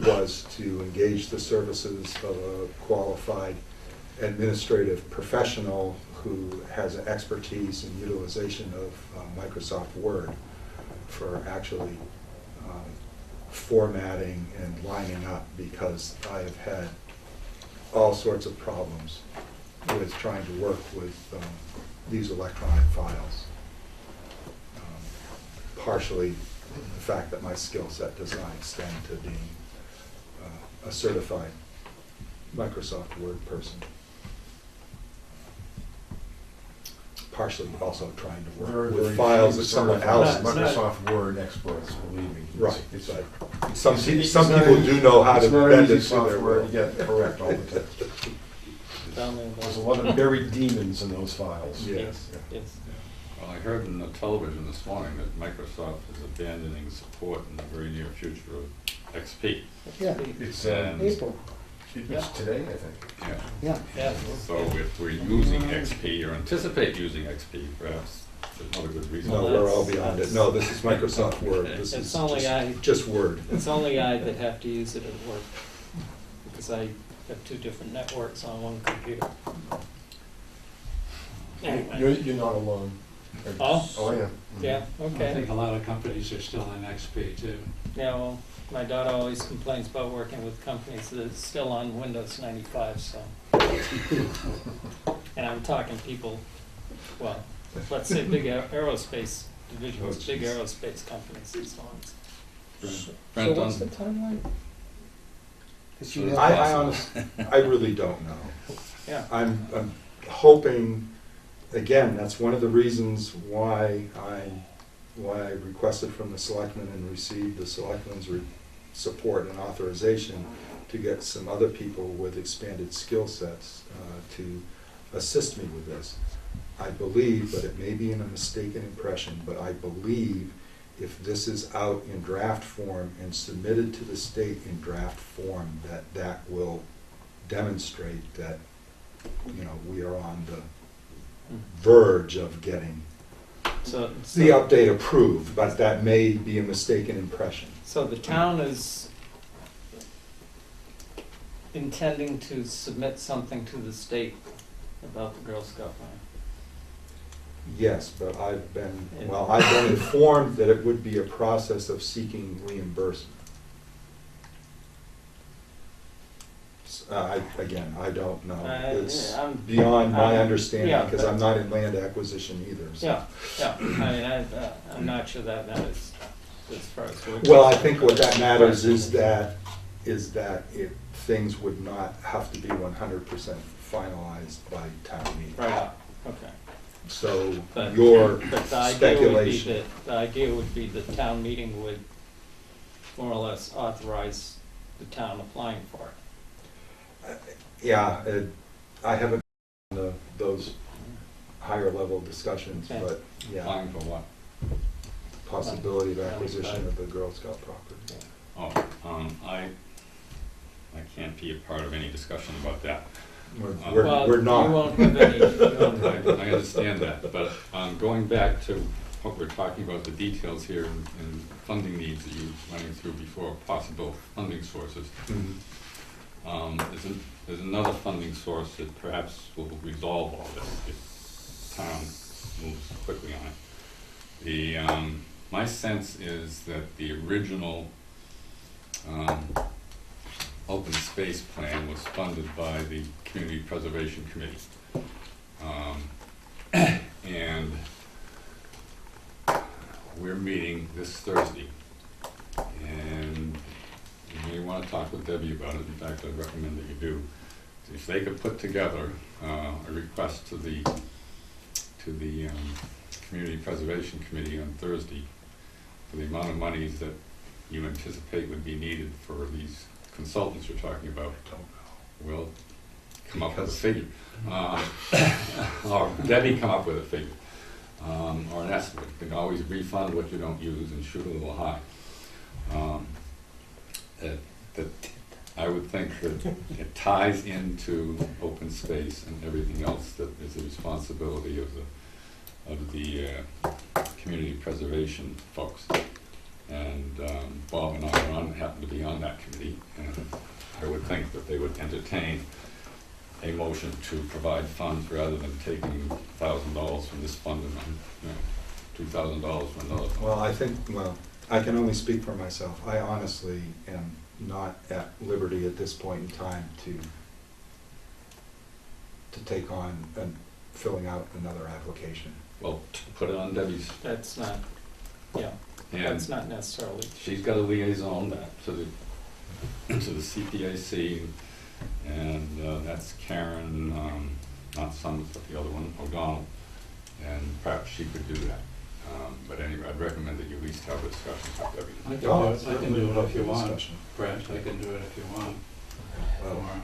was to engage the services of a qualified administrative professional who has an expertise in utilization of Microsoft Word for actually formatting and lining up, because I have had all sorts of problems with trying to work with these electronic files. Partially the fact that my skill set does not extend to being a certified Microsoft Word person. partially also trying to work Very, with very files few that someone certified else. Microsoft Word experts, believe me. Right, It's but some it's some not people easy- do know how to it's not bend easy it to their software will. to get correct all the time. Tell me about There's a it. lot of buried demons in those files. Yes. Yes. Well, I heard on the television this morning that Microsoft is abandoning support in the very near future of XP. Yeah, It's, April, it's today, I think. Yeah. yeah. Yeah. So if we're using XP or anticipate using XP, perhaps there's not a good reason. No, Well, we're all that's- beyond it. No, this is Microsoft Word. This It's is only just Word. It's only I that have to use it at work, because I have two different networks on one computer. Anyway, You're not alone. Oh? Oh, yeah. yeah, I okay. think a lot of companies are still in XP too. Yeah, well, my daughter always complains about working with companies that are still on Windows 95, so. And I'm talking people, well, let's say big aerospace divisions, Oh, big geez. aerospace companies and so on. So Brent, what's the on- timeline? 'Cause you So have- I honestly, I really don't know. Yeah. I'm hoping, again, that's one of the reasons why I requested from the selectmen and received the selectmen's support and authorization to get some other people with expanded skill sets to assist me with this. I believe, but it may be in a mistaken impression, but I believe if this is out in draft form and submitted to the state in draft form, that will demonstrate that, you know, we are on the verge of getting So, the update approved, but that may be a mistaken impression. so the town is intending to submit something to the state about the Girl Scout plan. Yes, but I've been informed that it would be a process of seeking reimbursement. Again, I don't know. It's I'm- beyond my I'm- understanding, yeah, because but- I'm not in land acquisition either. so. Yeah, I mean, I'm not sure that matters as far as. we're Well, I concerned. think what that matters is that things would not have to be 100% finalized by town meeting. Right, okay. So But- your But the idea would be speculation. that, the idea would be the town meeting would more or less authorize the town applying for it. Yeah, I haven't done those higher level discussions, Okay. but yeah, Applying for what? possibility of acquisition of the Girl Scout property. Oh, I can't be a part of any discussion about that. Well, We're not. You won't have any, you won't I have- I understand that, but going back to what we're talking about, the details here and funding needs that you were running through before, possible funding sources. Mhm. There's another funding source that perhaps will resolve all this if town moves quickly on it. My sense is that the original open space plan was funded by the Community Preservation Committee. And we're meeting this Thursday. And you may want to talk with Debbie about it. In fact, I'd recommend that you do. If they could put together a request to the Community Preservation Committee on Thursday for the amount of monies that you anticipate would be needed for these consultants you're talking about, we'll come up with a figure. Or Debbie come up with a figure, or an estimate. You can always refund what you don't use and shoot a little high. That I would think that it ties into open space and everything else that is the responsibility of the community preservation folks. And Bob and I happen to be on that committee, and I would think that they would entertain a motion to provide funds rather than taking $1,000 from this fund and $2,000 from another fund. Well, I can only speak for myself. I honestly am not at liberty at this point in time to take on and filling out another application. Well, put it on Debbie's, that's not, yeah, and that's not necessarily. she's got a liaison to the CPAC, and that's Karen, not Summers, but the other one, O'Donnell. and perhaps she could do that. But anyway, I'd recommend that you at least have a discussion with Debbie. I can Oh, do it, I can certainly do it love if you the want, discussion. Brent, I can do it if you want. Well, Or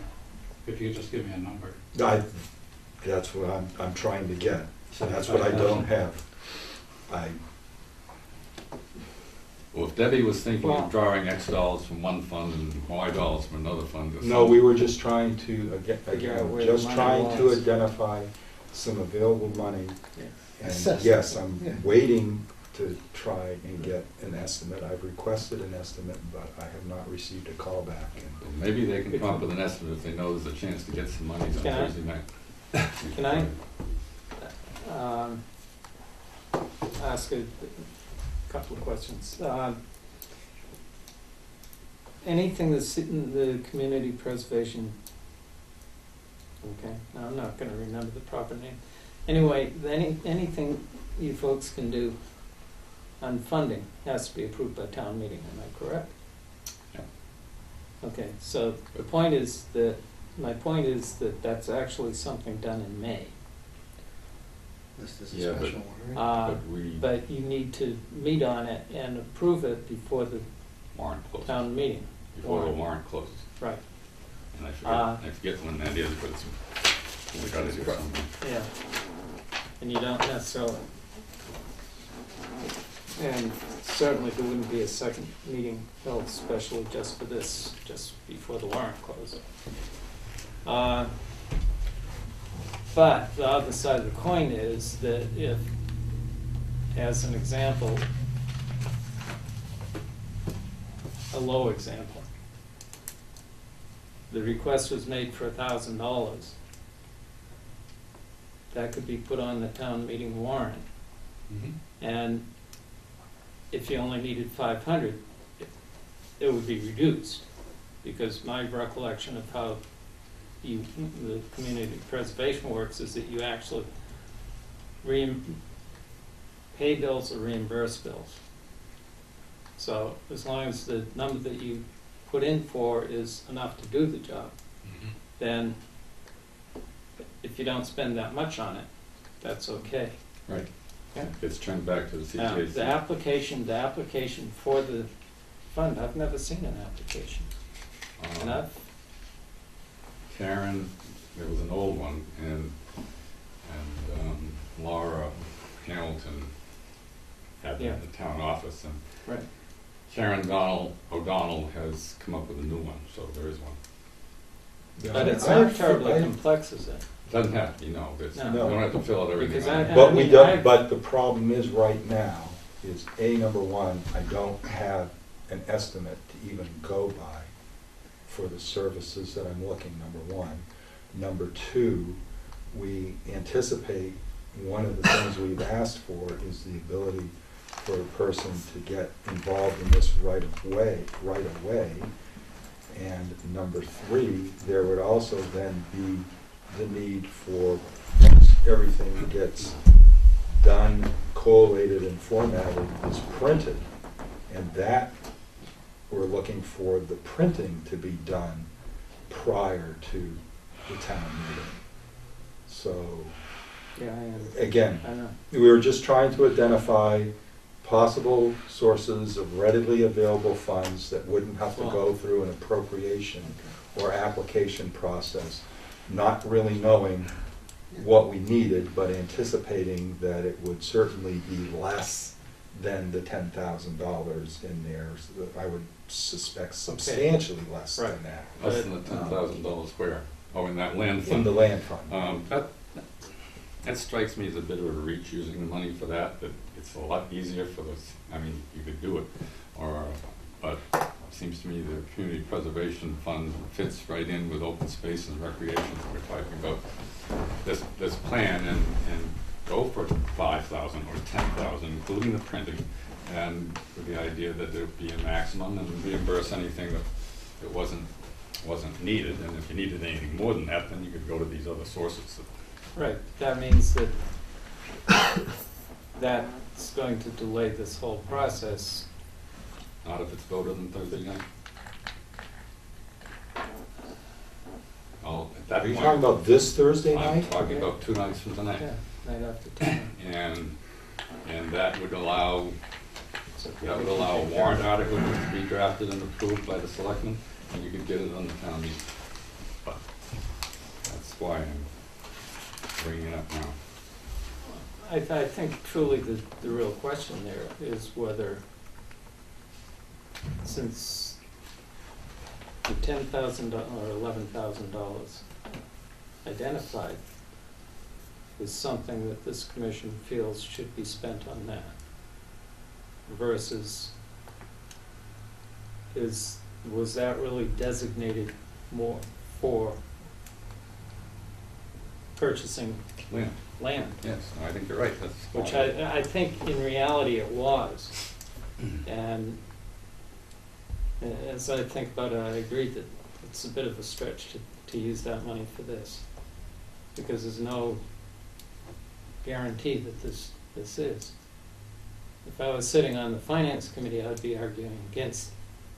if you just give me a number. That's what I'm trying to get. So that's what I 75,000. don't have. Well, if Debbie was thinking Well- of drawing X dollars from one fund and Y dollars from another fund. or No, something. we were just trying to, Figure out again, where the just money trying to was. identify some available money. Yeah. And Assessment, yes, yeah. I'm waiting to try and get an estimate. I've requested an estimate, but I have not received a call back. Well, maybe they can come up with an estimate if they know there's a chance to get some money on Can I- Thursday night. Can I ask a couple of questions? Anything that's in the community preservation, okay, now I'm not gonna remember the proper name. Anyway, anything you folks can do on funding has to be approved by town meeting, am I correct? Yeah. Okay, so the point is that, my point is that that's actually something done in May. This is Yeah, a but- special warrant. But we But you need to meet on it and approve it before the warrant closes, town meeting. before the warrant closes. Right, And Uh, I forget when that is, but it's, we got it here somewhere. yeah. And you don't necessarily, and certainly there wouldn't be a second meeting held specially just for this, just before the warrant closes. But the other side of the coin is that if, as an example, a low example, the request was made for $1,000, that could be put on the town meeting warrant. And if you only needed 500, it would be reduced, because my recollection of how the community preservation works is that you actually pay bills or reimburse bills. So as long as the number that you put in for is enough to do the job, then if you don't spend that much on it, that's okay. Right. Yeah. It's turned back to the Now, CTAC. the application for the fund, I've never seen an application. And I've, Karen, there was an old one, and Laura Hamilton had it Yeah. in the town office, and right, Karen O'Donnell has come up with a new one, so there is one. but it's I- not terribly I- complex, is it? Doesn't have to be, no, there's, you No. don't have to fill out everything. Because on it. But we mean, don't, but the problem is right now, is number one, I don't have an estimate to even go by for the services that I'm looking, number one. Number two, we anticipate, one of the things we've asked for is the ability for a person to get involved in this right away. And number three, there would also then be the need for, once everything gets done, collated and formatted, is printed. And that, we're looking for the printing to be done prior to the town meeting. So, Yeah, I am. again, I know. we were just trying to identify possible sources of readily available funds that wouldn't have to go through an appropriation or application process, not really knowing what we needed, but anticipating that it would certainly be less than the $10,000 in there. So that I would suspect substantially less than Right. that Less than the $10,000 square, oh, in that land fund. in the land fund. That strikes me as a bit of a reach, using the money for that, that it's a lot easier for those, I mean, you could do it, but it seems to me the community preservation fund fits right in with open space and recreation. We're talking about this plan and go for 5,000 or 10,000, including the printing, and with the idea that there'd be a maximum and reimburse anything that wasn't needed, and if you needed anything more than that, then you could go to these other sources. Right, that means that that's going to delay this whole process. Not if it's voted on Thursday night. At that Are you point, talking about this Thursday I'm night? talking about 2 nights from tonight. Yeah. night after town. And that would allow a warrant article to be drafted and approved by the selectmen, and you could get it on the town meeting. But that's why I'm bringing it up now. I think truly the real question there is whether, since the $10,000 or $11,000 identified is something that this commission feels should be spent on that, versus was that really designated more for purchasing land? Yes, I think you're right. That's Which I think in reality it was. And as I think about it, I agree that it's a bit of a stretch to use that money for this, because there's no guarantee that this is. If I was sitting on the finance committee, I'd be arguing against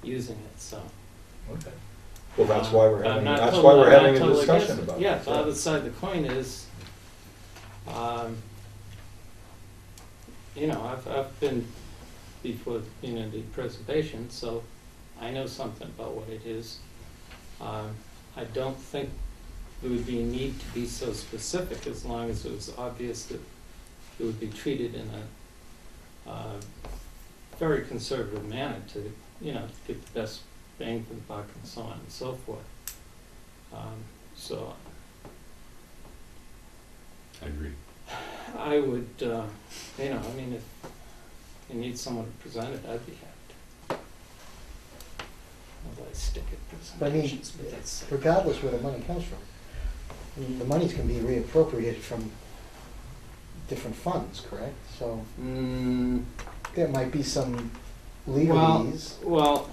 using it, so. Okay. Well, that's why we're I'm having, not that's totally- why we're I'm not having a totally discussion against it. about it. Yeah, the other side of the coin is, you know, I've been before community preservation, so I know something about what it is. I don't think there would be a need to be so specific, as long as it was obvious that it would be treated in a very conservative manner to, you know, get the best bang for the buck and so on and so forth. So I agree. I would, you know, I mean, if you need someone to present it, I'd be happy to. Although I stick at But I mean, presentations, but that's. regardless where the money comes from, the monies can be reappropriated from different funds, correct? So there might be some legalese. Well,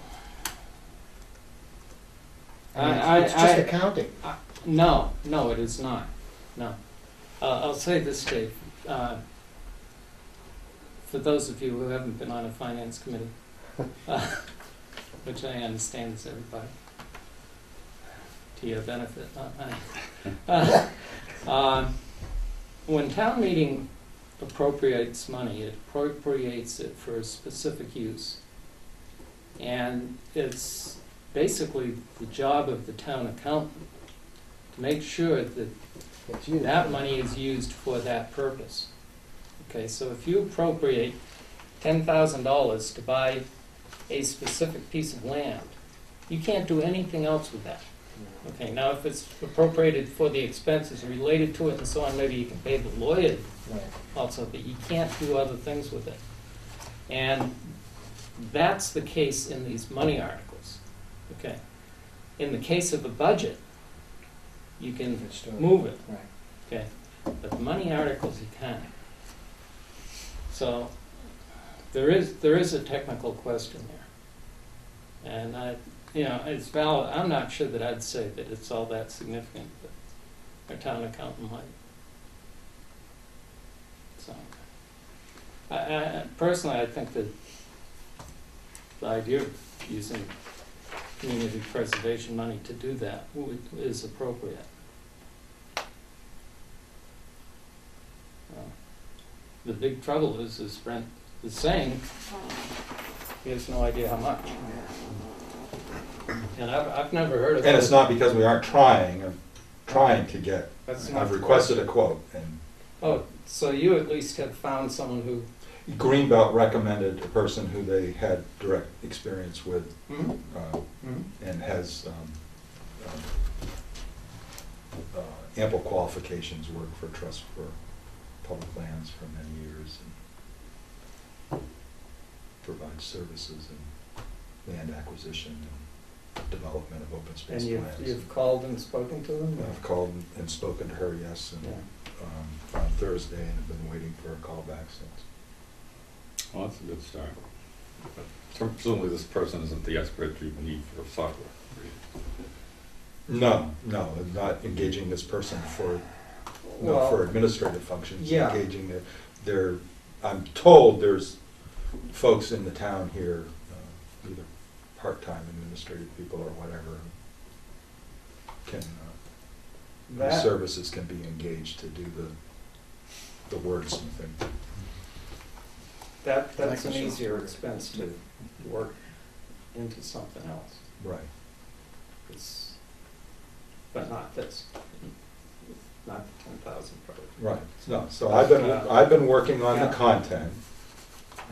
It's just accounting. No, it is not. No. I'll say this, Dave. For those of you who haven't been on a finance committee, which I understand is everybody, to your benefit, not mine. When town meeting appropriates money, it appropriates it for a specific use. And it's basically the job of the town accountant to make sure that It's used. that money is used for that purpose. Okay, so if you appropriate $10,000 to buy a specific piece of land, you can't do anything else with that. Okay, now if it's appropriated for the expenses related to it and so on, maybe you can pay the lawyer Right. also, but you can't do other things with it. And that's the case in these money articles. Okay. In the case of a budget, you can It's still- move it. Right. Okay, but the money articles you can't. So there is a technical question there, and it's valid. I'm not sure that I'd say that it's all that significant, but our town accountant might. So, I personally, I think that the idea of using community preservation money to do that is appropriate. The big trouble is Brent is saying he has no idea how much. And I've never heard of it. And it's not because we aren't trying, I'm trying to get, That's not I've the requested a question. quote, and Oh, so you at least have found someone who. Greenbelt recommended a person who they had direct experience with, and has ample qualifications, worked for Trust for Public Lands for many years, and provides services in land acquisition and development of open space And plans. you've called and spoken to them? I've called and spoken to her, yes, and Yeah. on Thursday, and have been waiting for a call back since. Well, that's a good start. But presumably this person isn't the expert you need for software. No, not engaging this person for, Well, for administrative functions. yeah. Engaging their, I'm told there's folks in the town here, either part-time administrative people or whatever, can, whose services can be engaged to do the wordsmithing. That's an Microsoft easier Word. expense to work into something else. Right. It's, but not this, not the 10,000 probably. Right, no, so I've been working on the content,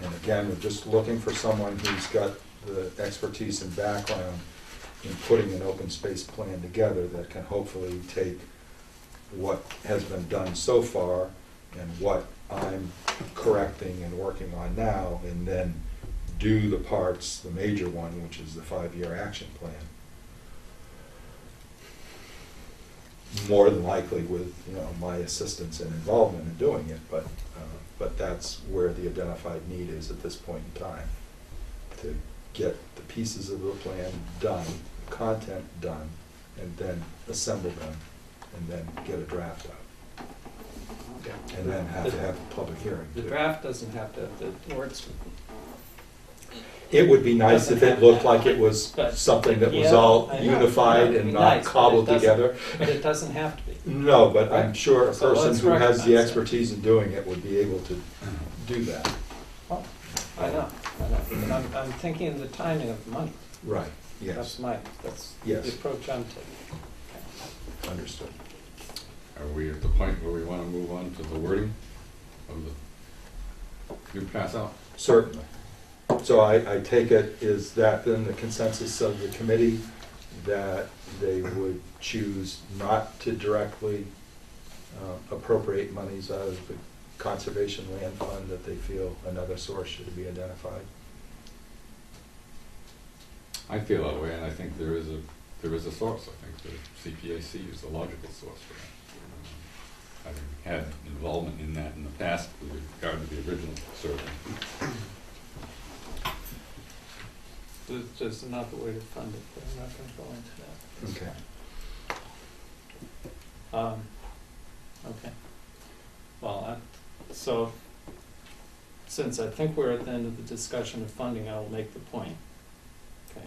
and again, we're just looking for someone who's got the expertise and background in putting an open space plan together that can hopefully take what has been done so far and what I'm correcting and working on now, and then do the parts, the major one, which is the 5-year action plan. More than likely with, my assistance and involvement in doing it, but that's where the identified need is at this point in time, to get the pieces of the plan done, content done, and then assemble them, and then get a draft out, and then have to have a public hearing. The too. draft doesn't have to have the words. It would be nice if it looked like it was But- something that was Yeah, all I know, unified it'd and be not nice, but cobbled it doesn't- together. But it doesn't have to be. No, but I'm Right. sure a So person let's who has the recognize that. expertise in doing it would be able to do that. Oh, I know. But I'm thinking of the timing of the money. Right, That's yes, that's Yes. the approach I'm taking. understood. Are we at the point where we want to move on to the wording of the new pass out? Certainly. So I take it, is that then the consensus of the committee, that they would choose not to directly appropriate monies out of the conservation land fund, that they feel another source should be identified? I feel that way, and I think there is a source. I think the CPAC is a logical source for that. Having had involvement in that in the past with regard to the original survey. There's another way to fund it, but I'm not going to go into that. It's Okay. fine. Okay. Well, so, since I think we're at the end of the discussion of funding, I will make the point. Okay.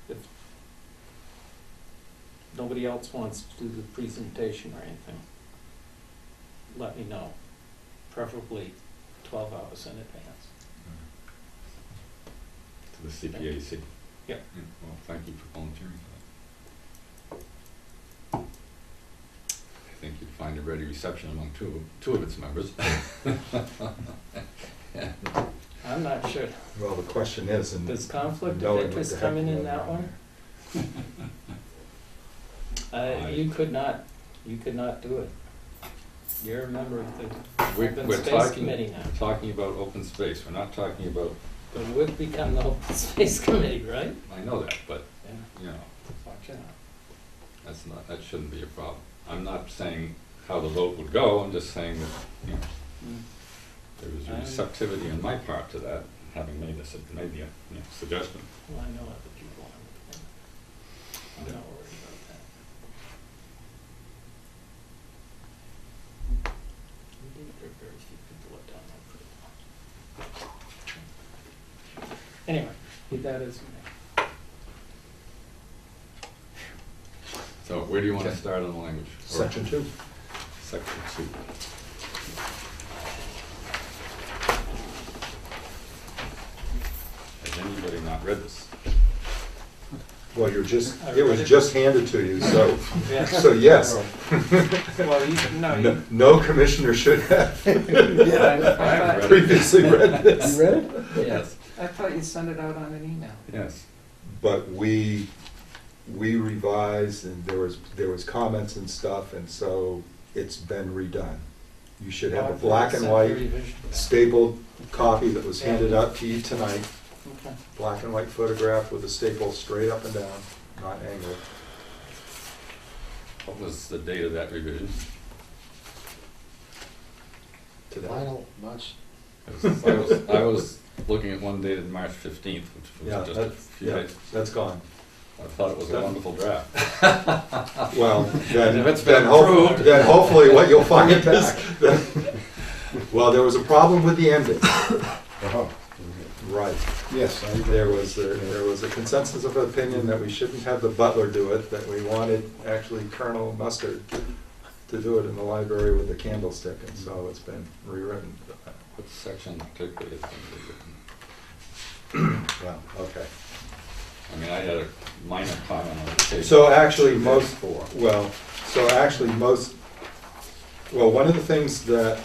If nobody else wants to do the presentation or anything, let me know, preferably 12 hours in advance. To the CPAC. Yeah. Well, thank you for volunteering for that. I think you'd find a ready reception among two of its members. I'm not sure. Well, the question is, and Does conflict of knowing what interest the heck come in going that on one? there. You could not do it. You're a member of the Open We're Space Committee now. talking about open space. We're not talking about, But it would become the Open Space Committee, right? I know that, but, Yeah. you know, Watch out. that shouldn't be a problem. I'm not saying how the vote would go, I'm just saying that, there was a receptivity on my part to that, having made the suggestion. Well, I know other people on the committee. I'm not worried about that. Indeed, there are very few people that don't know pretty well. Anyway, be that as it may. So where do you want to Okay. start on the language? Or- Section 2. Section 2. Has anybody not read this? Well, it I was read it. just handed to you, so, Yeah. so yes. Well, No commissioner should have I previously read this. You read it? Yes. thought you sent it out on an email. Yes. But we revised, and there was comments and stuff, and so it's been redone. You should have a black and white stapled copy that was handed out to you tonight, Okay. black and white photograph with a staple straight up and down, not angled. What was the date of that revision? Today. Final, March. I was looking at one dated March 15th, which Yeah, was just a that's, few yeah, days. that's gone. I thought it was a wonderful draft. Well, then, If it's been then approved. then hopefully what you'll find is, well, there was a problem with the ending. Uh-huh. Right. Yes, I agree. There was a consensus of opinion that we shouldn't have the butler do it, that we wanted actually Colonel Mustard to do it in the library with the candlestick, and so it's been rewritten. What section particularly is rewritten? Well, okay. I mean, I had a minor comment on the page. So actually, Page most, 4. one of the things that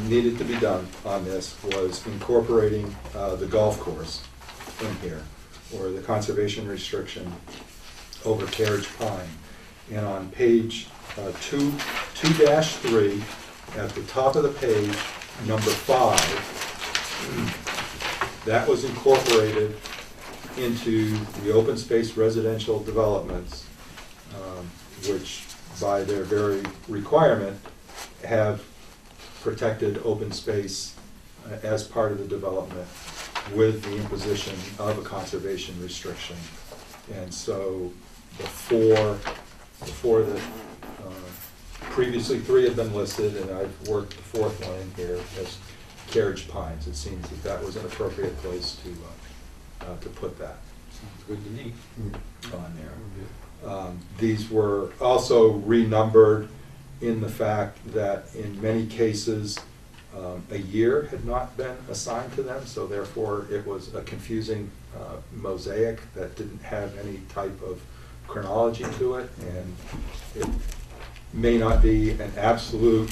needed to be done on this was incorporating the golf course in here, or the conservation restriction over Carriage Pine. And on page 2-3, at the top of the page, number 5, that was incorporated into the open space residential developments, which by their very requirement have protected open space as part of the development with the imposition of a conservation restriction. And so before the, previously 3 had been listed, and I've worked the 4th one in here as Carriage Pines. It seems that that was an appropriate place to put that Sounds good to me. on there. These were also renumbered in the fact that in many cases, a year had not been assigned to them, so therefore it was a confusing mosaic that didn't have any type of chronology to it, and it may not be an absolute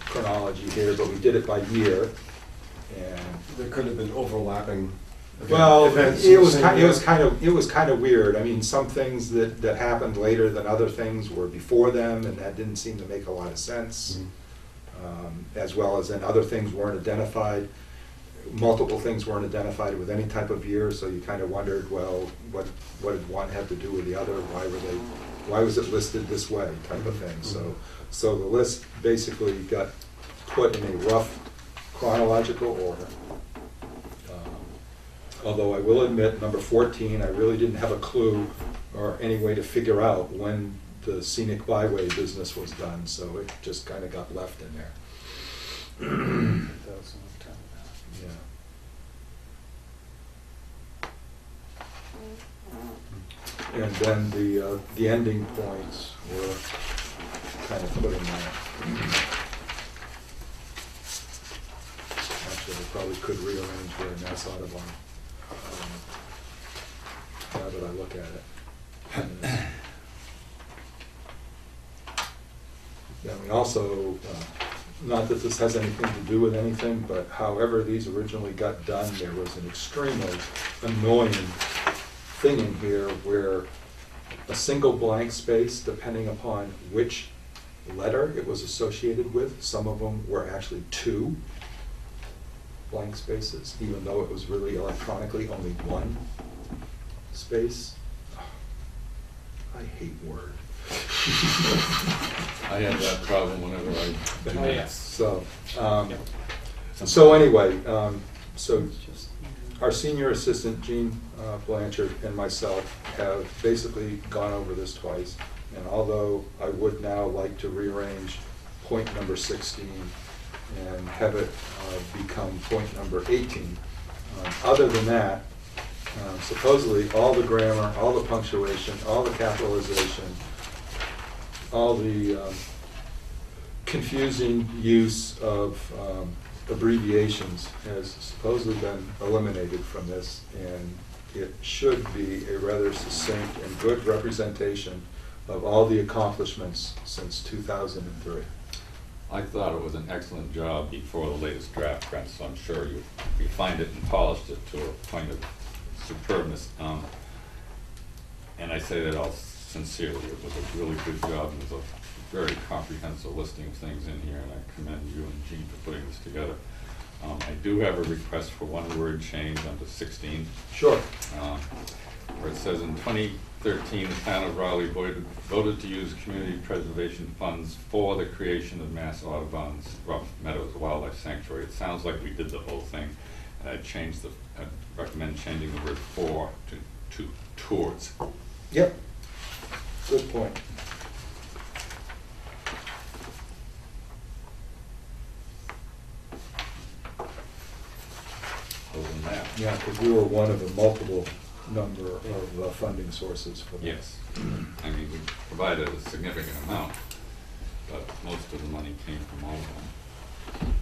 chronology here, but we did it by year. And There could have been overlapping well, events. it was kind of weird. I mean, some things that happened later than other things were before them, and that didn't seem to make a lot of sense. As well as then other things weren't identified. Multiple things weren't identified with any type of year, so you kind of wondered, well, what did one have to do with the other? Why was it listed this way, type of thing. So the list basically got put in a rough chronological order. Although I will admit, number 14, I really didn't have a clue or any way to figure out when the scenic byway business was done, so it just kind of got left in there. Yeah. And then the ending points were kind of put in there. Actually, I probably could rearrange here in Mass Audubon. Now that I look at it. Then we also, not that this has anything to do with anything, but however these originally got done, there was an extremely annoying thing in here where a single blank space, depending upon which letter it was associated with, some of them were actually 2 blank spaces, even though it was really electronically only 1 space. I hate Word. I have that problem whenever I do Oh, yeah. that. So anyway, so our senior assistant, Jean Blanchard, and myself have basically gone over this twice. And although I would now like to rearrange point number 16 and have it become point number 18, other than that, supposedly all the grammar, all the punctuation, all the capitalization, all the confusing use of abbreviations has supposedly been eliminated from this, and it should be a rather succinct and good representation of all the accomplishments since 2003. I thought it was an excellent job before the latest draft, Brent, so I'm sure you refined it and polished it to a point of superbness. And I say that all sincerely. It was a really good job. It was a very comprehensive listing of things in here, and I commend you and Jean for putting this together. I do have a request for one word change under 16. Sure. Where it says in 2013, the town of Raleigh voted to use community preservation funds for the creation of Mass Audubon's Rough Meadows Wildlife Sanctuary. It sounds like we did the whole thing. And I'd recommend changing the word for to towards. Yep. Good point. Other than that. Yeah, because we were one of the multiple number of funding sources for that. Yes. I mean, we provided a significant amount, but most of the money came from all of them.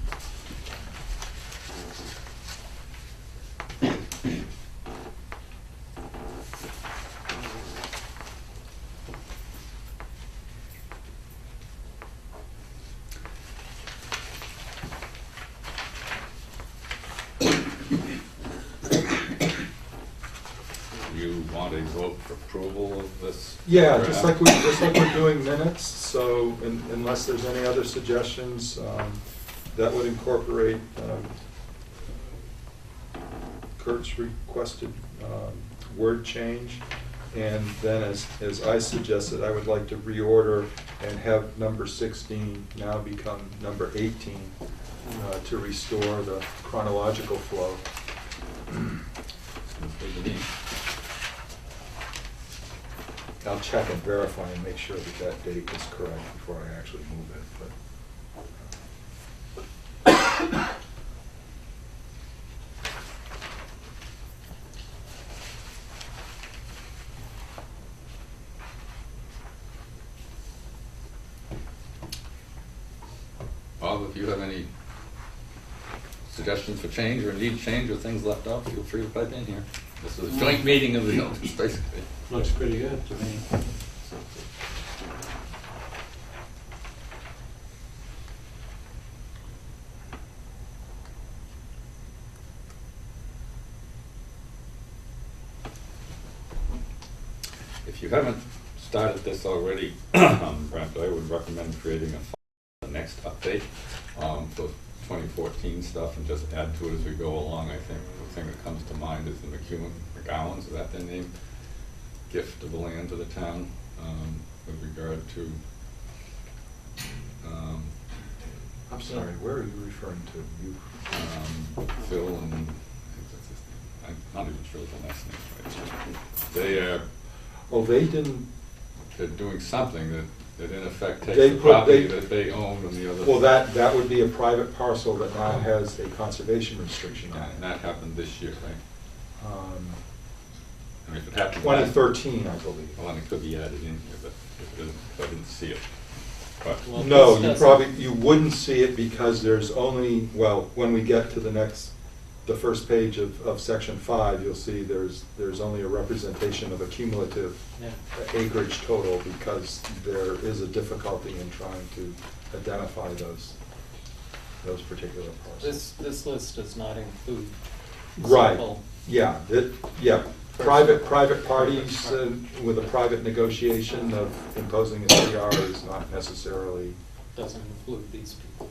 You want a vote for approval of this? Yeah, draft? just like we're doing minutes, so unless there's any other suggestions, that would incorporate Kurt's requested word change. And then as I suggested, I would like to reorder and have number 16 now become number 18 to restore the chronological flow. Sounds good to me. I'll check and verify and make sure that that date is correct before I actually move it, but. Bob, if you have any suggestions for change or need change or things left out, feel free to pipe in here. This is a joint meeting of the open space committee. Looks pretty good to me. If you haven't started this already, Brent, I would recommend creating a file for the next update, for 2014 stuff, and just add to it as we go along. I think the thing that comes to mind is the McGowans, is that their name? Gift of the land to the town, with regard to, I'm sorry, where are you referring to? You? Phil and, I'm not even sure the last name, right? They Oh, they didn't, they're doing something that in effect takes They the put- property they- that they own and the other. well, that would be a private parcel that now has a conservation restriction on And it. that happened this year, right? I mean, if it happened. 2013, I believe. Well, then it could be added in here, but if it isn't, I didn't see it. But, Well, No, this you doesn't- probably, you wouldn't see it because there's only, well, when we get to the first page of section 5, you'll see there's only a representation of a cumulative Yeah. acreage total because there is a difficulty in trying to identify those particular parcels. This list does not include Right, simple. yeah, private parties with a private negotiation of imposing a CR is not necessarily, Doesn't include these people,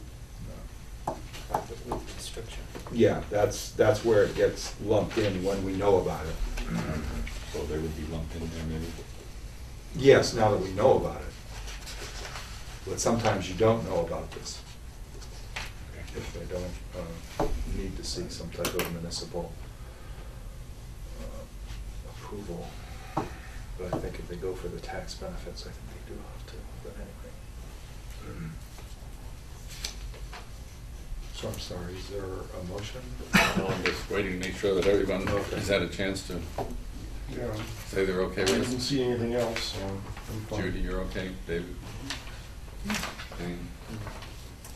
private with restriction. yeah, that's where it gets lumped in when we know about it. so they would be lumped in there maybe. Yes, now that we know about it. But sometimes you don't know about this if they don't need to see some type of municipal approval. But I think if they go for the tax benefits, I think they do have to, but anyway. So I'm sorry, is there a motion? Well, I'm just waiting to make sure that everyone Okay. has had a chance to Yeah, say they're okay I with didn't it. see anything else, so I'm fine. Judy, you're okay? David? Jane?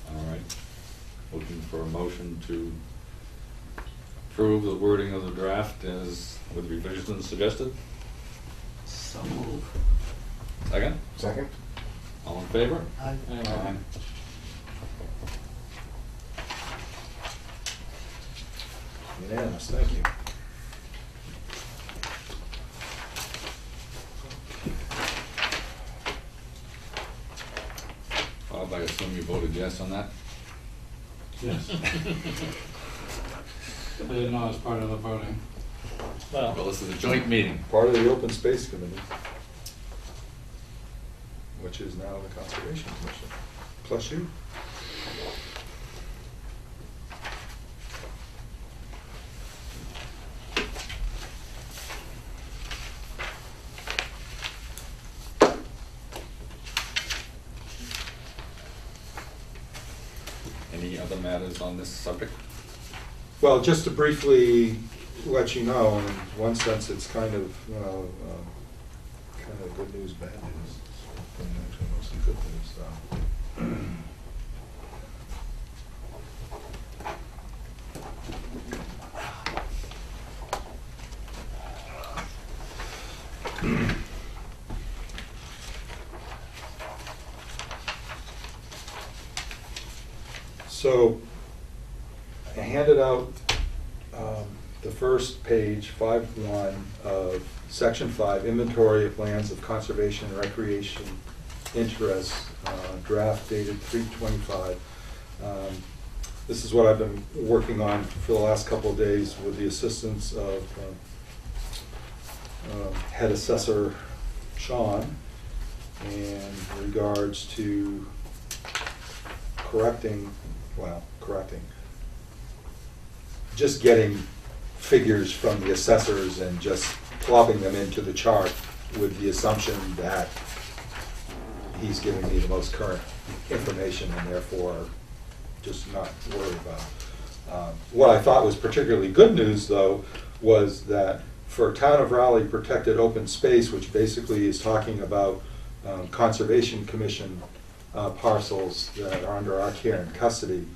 All right. Looking for a motion to approve the wording of the draft as with revisions suggested. So move. Second? Second? All in favor? Aye. Aye. Unanimous, thank you. Bob, I assume you voted yes on that? Yes. I didn't know it was part of the voting. Well, Well, this is a joint meeting. Part of the Open Space Committee, which is now the Conservation Commission, plus you. Any other matters on this subject? Well, just to briefly let you know, in one sense, it's kind of, kind of good news, bad news. Actually, mostly good news, though. So, I handed out the first page, 5.1 of Section 5, Inventory of Lands of Conservation and Recreation Interest, draft dated 3/25. This is what I've been working on for the last couple of days with the assistance of Head Assessor Sean in regards to correcting, just getting figures from the assessors and just plopping them into the chart with the assumption that he's giving me the most current information and therefore just not worried about. What I thought was particularly good news, though, was that for Town of Raleigh protected open space, which basically is talking about Conservation Commission parcels that are under our care and custody,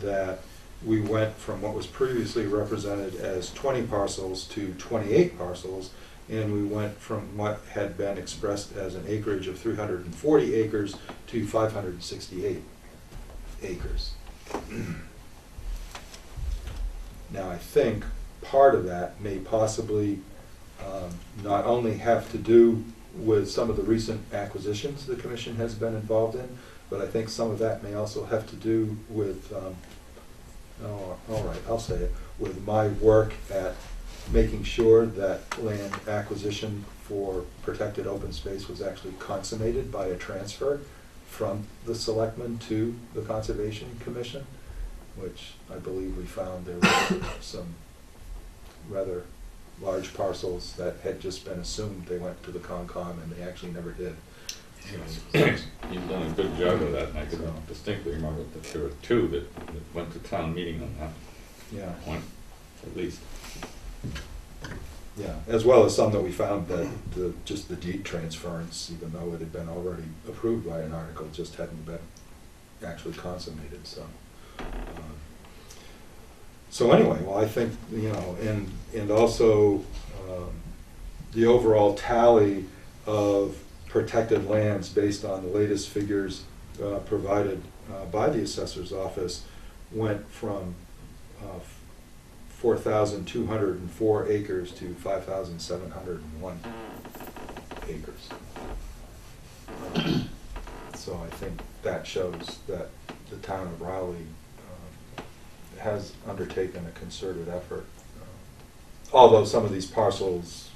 that we went from what was previously represented as 20 parcels to 28 parcels, and we went from what had been expressed as an acreage of 340 acres to 568 acres. Now, I think part of that may possibly not only have to do with some of the recent acquisitions the Commission has been involved in, but I think some of that may also have to do with, I'll say it, with my work at making sure that land acquisition for protected open space was actually consummated by a transfer from the selectmen to the Conservation Commission, which I believe we found there were some rather large parcels that had just been assumed they went to the ConCom and they actually never did. You've done a good job of that, and I can distinctly remember that there were two that went to town meeting on that. Yeah. One, at least. Yeah, as well as some that we found that just the deed transference, even though it had been already approved by an article, just hadn't been actually consummated, so. So anyway, well, I think, and also the overall tally of protected lands based on the latest figures provided by the assessor's office went from 4,204 acres to 5,701 acres. So I think that shows that the town of Raleigh has undertaken a concerted effort. Although some of these parcels,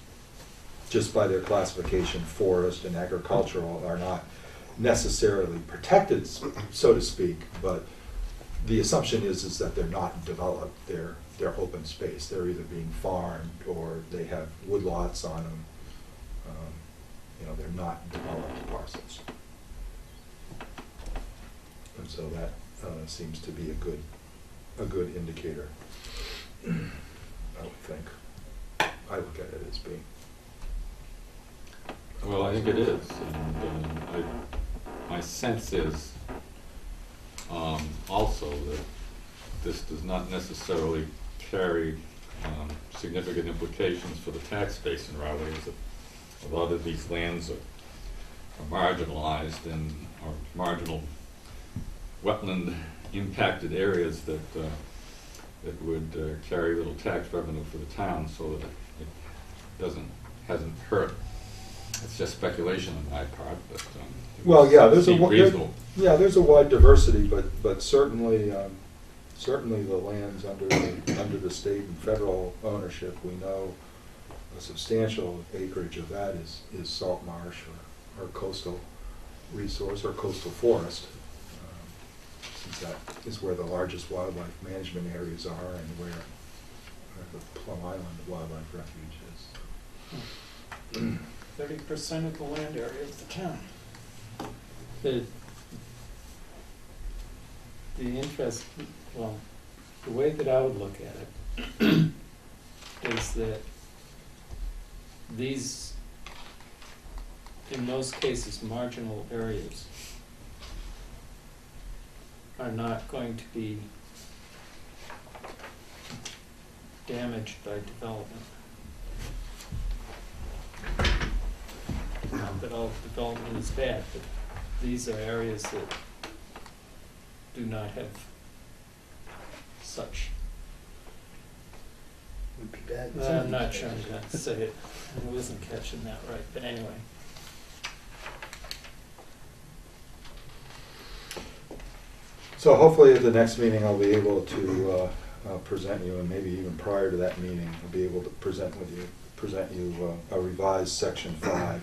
just by their classification, forest and agricultural, are not necessarily protected, so to speak, but the assumption is that they're not developed. They're open space. They're either being farmed or they have woodlots on them. They're not developed parcels. And so that seems to be a good indicator, I would think. I look at it as being. Well, I think it is, and my sense is also that this does not necessarily carry significant implications for the tax base in Raleigh. Is that a lot of these lands are marginalized and are marginal wetland impacted areas that would carry little tax revenue for the town, so that it hasn't hurt. It's just speculation on my part, but Well, yeah, there's reasonable. there's a wide diversity, but certainly the lands under the state and federal ownership, we know a substantial acreage of that is salt marsh or coastal resource or coastal forest, since that is where the largest wildlife management areas are and where the Plum Island Wildlife Refuge is. 30% of the land area of the town. The interest, well, the way that I would look at it is that these, in most cases, marginal areas are not going to be damaged by development. Not that all development is bad, but these are areas that do not have such. Would be bad. in I'm some not of these sure I'm cases. gonna say it, I wasn't catching that right, but anyway. So hopefully at the next meeting, I'll be able to present you, and maybe even prior to that meeting, I'll be able to present you a revised section 5.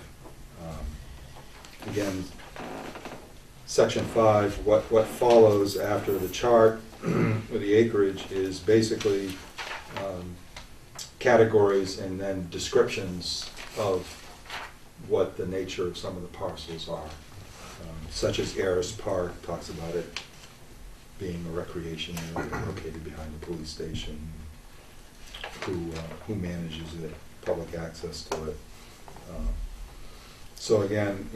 Again, section 5, what follows after the chart with the acreage is basically categories and then descriptions of what the nature of some of the parcels are, such as Ayers Park talks about it being a recreation area located behind the police station, who manages it, public access to it. So again,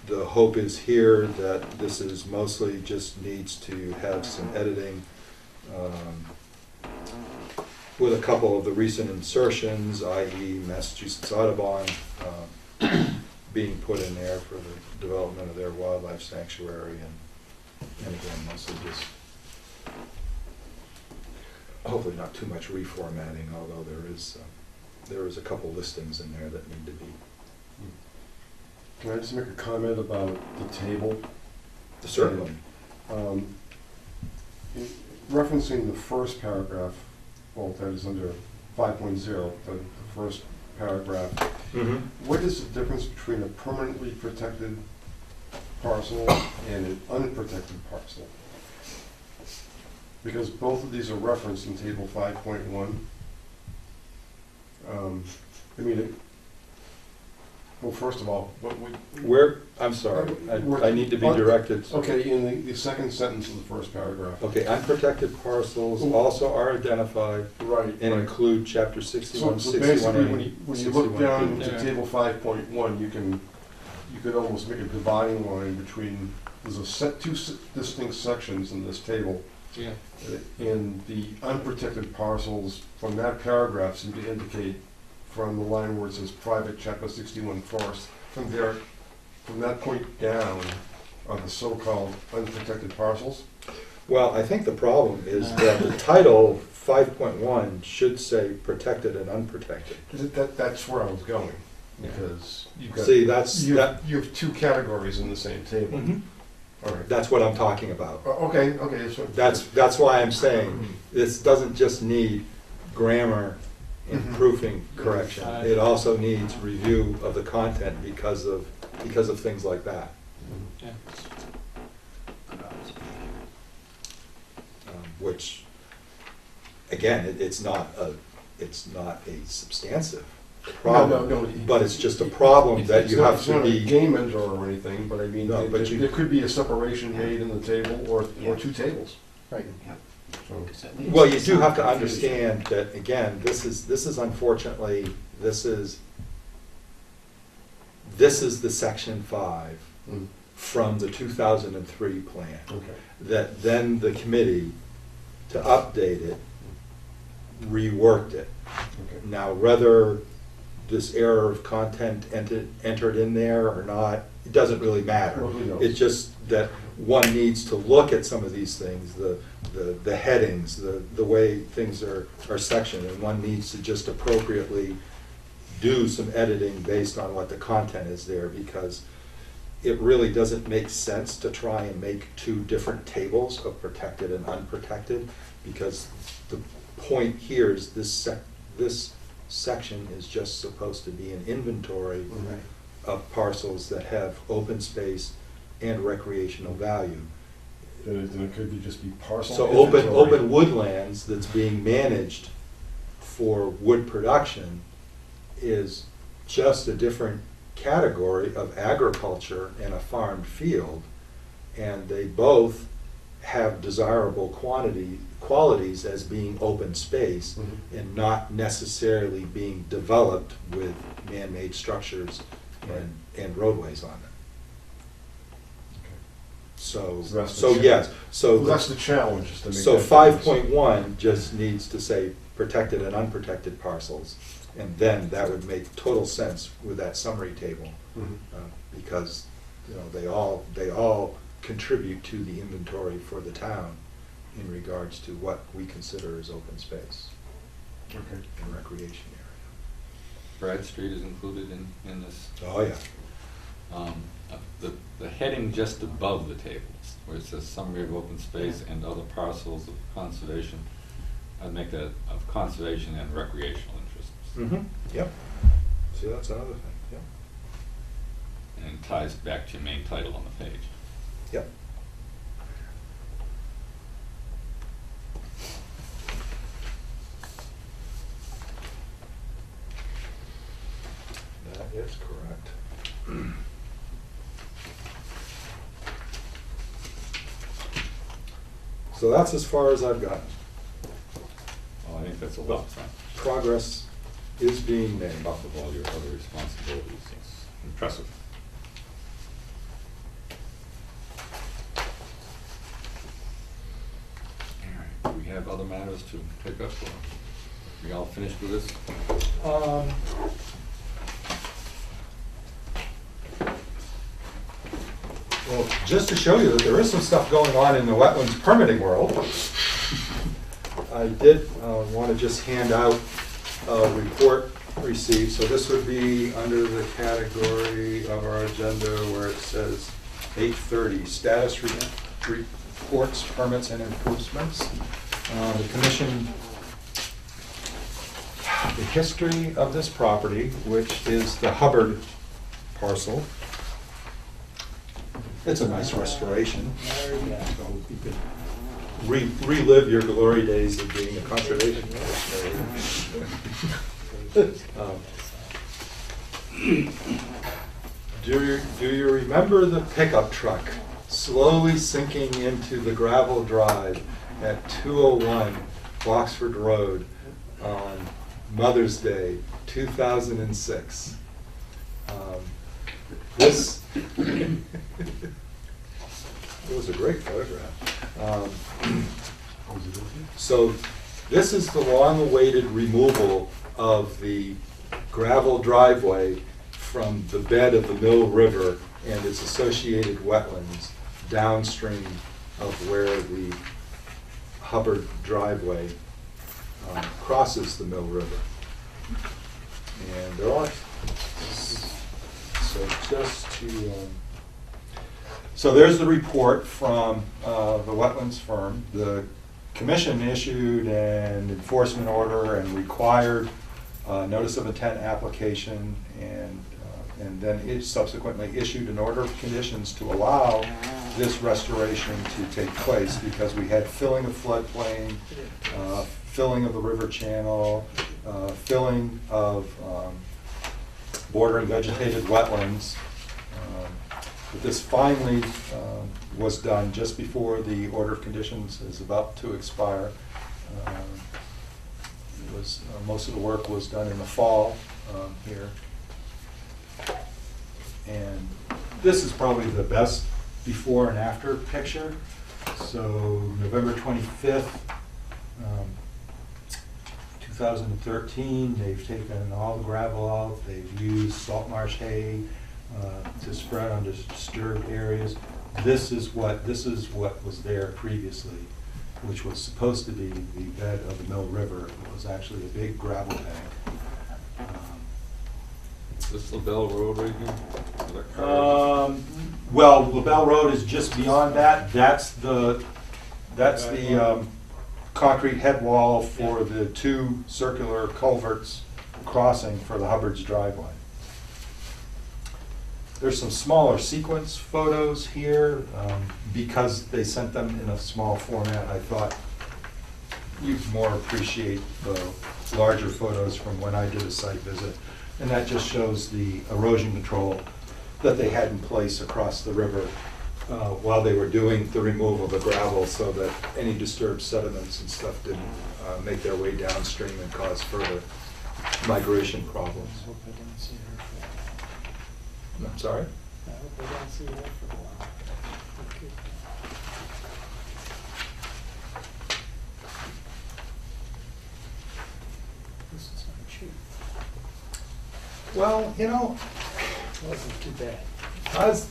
the hope is here that this is mostly just needs to have some editing with a couple of the recent insertions, i.e. Massachusetts Audubon being put in there for the development of their wildlife sanctuary, and again, mostly just hopefully not too much reformatting, although there is a couple listings in there that need to be. Can I just make a comment about the table? Certainly. In referencing the first paragraph, well, that is under 5.0, the first paragraph, what is the difference between a permanently protected parcel and an unprotected parcel? Because both of these are referenced in table 5.1. I mean, well, first of all, I'm sorry, I need to be directed. Okay, in the second sentence of the first paragraph. Okay, unprotected parcels also are identified Right. and include chapter 61, So 61A, basically, when you look 61B. down to Yeah. table 5.1, you could almost make a dividing line between, there's two distinct sections in this table. Yeah. And the unprotected parcels from that paragraph seem to indicate from the line where it says private chapter 61 forest, from that point down are the so-called unprotected parcels. Well, I think the problem is that the title 5.1 should say protected and unprotected. That's where I was going, because you've got, See, that's you have two categories in the same table. All right. that's what I'm talking about. Okay, That's why I'm saying this doesn't just need grammar and proofing correction. It also needs review of the content because of things like that. Yeah. Which, again, it's not a substantive problem, No, but it's just a problem that you have It's to not a be. game ender or anything, but I mean, No, but there could be a separation made in the table or two tables. Right. So, Well, you do have to understand that, again, this is unfortunately, this is the section 5 mm, from the 2003 plan. okay. That then the committee, to update it, reworked it. Okay. Now, whether this error of content entered in there or not, it doesn't really matter. Well, who knows? It's just that one needs to look at some of these things, the headings, the way things are sectioned, and one needs to just appropriately do some editing based on what the content is there, because it really doesn't make sense to try and make two different tables of protected and unprotected, because the point here is this section is just supposed to be an inventory of parcels that have open space and recreational value. Then it could just be parcel. So inventory. open woodlands that's being managed for wood production is just a different category of agriculture and a farmed field, and they both have desirable quantity qualities as being open space Mhm. and not necessarily being developed with man-made structures and roadways on it. So, So that's the so cha- yes, so. Well, that's the challenge, is to make So that 5.1 just needs to say protected and unprotected parcels, and then that would make total sense with that summary table, Mhm. because, you know, they all contribute to the inventory for the town in regards to what we consider as open space Okay. and recreation area. Brad Street is included in this. Oh, yeah. The heading just above the tables, where it says summary of open space and other parcels of conservation, I'd make that of conservation and recreational interests. Mm-hmm, yep. See, that's another thing, yep. And it ties back to your main title on the page. Yep. That is correct. So that's as far as I've gotten. Well, I think that's a lot, so, Progress is being made. off of all your other responsibilities, it's impressive. All right, do we have other matters to pick up, or we all finished with this? Well, just to show you that there is some stuff going on in the wetlands permitting world, I did want to just hand out a report received. So this would be under the category of our agenda where it says 8:30, status reports, permits, and improvements. The commission, the history of this property, which is the Hubbard parcel. It's a nice restoration. So you could relive your glory days of being a conservation administrator. Do you remember the pickup truck slowly sinking into the gravel drive at 201 Boxford Road on Mother's Day, 2006? This it was a great photograph. So this is the long-awaited removal of the gravel driveway from the bed of the Mill River and its associated wetlands downstream of where the Hubbard driveway crosses the Mill River. And there are, so just to, so there's the report from the wetlands firm. The commission issued an enforcement order and required notice of intent application, and then it subsequently issued an order of conditions to allow this restoration to take place because we had filling of floodplain, filling of the river channel, filling of bordering vegetated wetlands. But this finally was done just before the order of conditions is about to expire. It was most of the work was done in the fall here. And this is probably the best before and after picture. So November 25th, 2013, they've taken all the gravel out. They've used salt marsh hay to spread on disturbed areas. This is what was there previously, which was supposed to be the bed of the Mill River. It was actually a big gravel bank. Is this LaBelle Road right here? Is that correct? Well, LaBelle Road is just beyond that. That's the concrete head wall for the two circular culverts crossing for the Hubbard's driveway. There's some smaller sequence photos here. Because they sent them in a small format, I thought you'd more appreciate the larger photos from when I did a site visit. And that just shows the erosion control that they had in place across the river while they were doing the removal of the gravel so that any disturbed sediments and stuff didn't make their way downstream and cause further migration problems. I hope I don't see her for I'm sorry? I hope I don't see her for a while. Okay. This is not cheap. Well, you know, Wasn't too bad. I was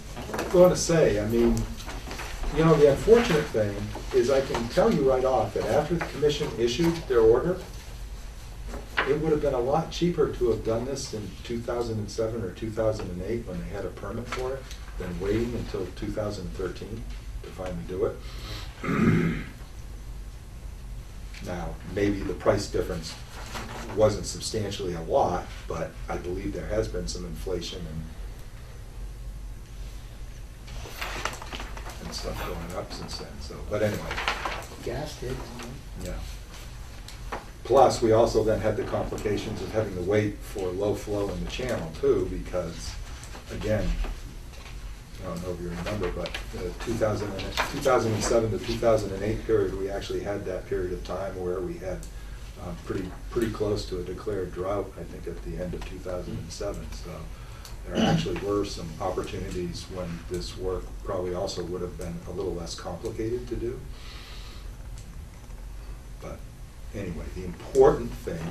going to say, I mean, you know, the unfortunate thing is I can tell you right off that after the commission issued their order, it would have been a lot cheaper to have done this in 2007 or 2008 when they had a permit for it than waiting until 2013 to finally do it. Now, maybe the price difference wasn't substantially a lot, but I believe there has been some inflation and stuff going up since then, so, but anyway, Gas did. yeah. Plus, we also then had the complications of having to wait for low flow in the channel too, because, again, I don't know if you remember, but the 2007 to 2008 period, we actually had that period of time where we had pretty close to a declared drought, I think, at the end of 2007. So there actually were some opportunities when this work probably also would have been a little less complicated to do. But anyway, the important thing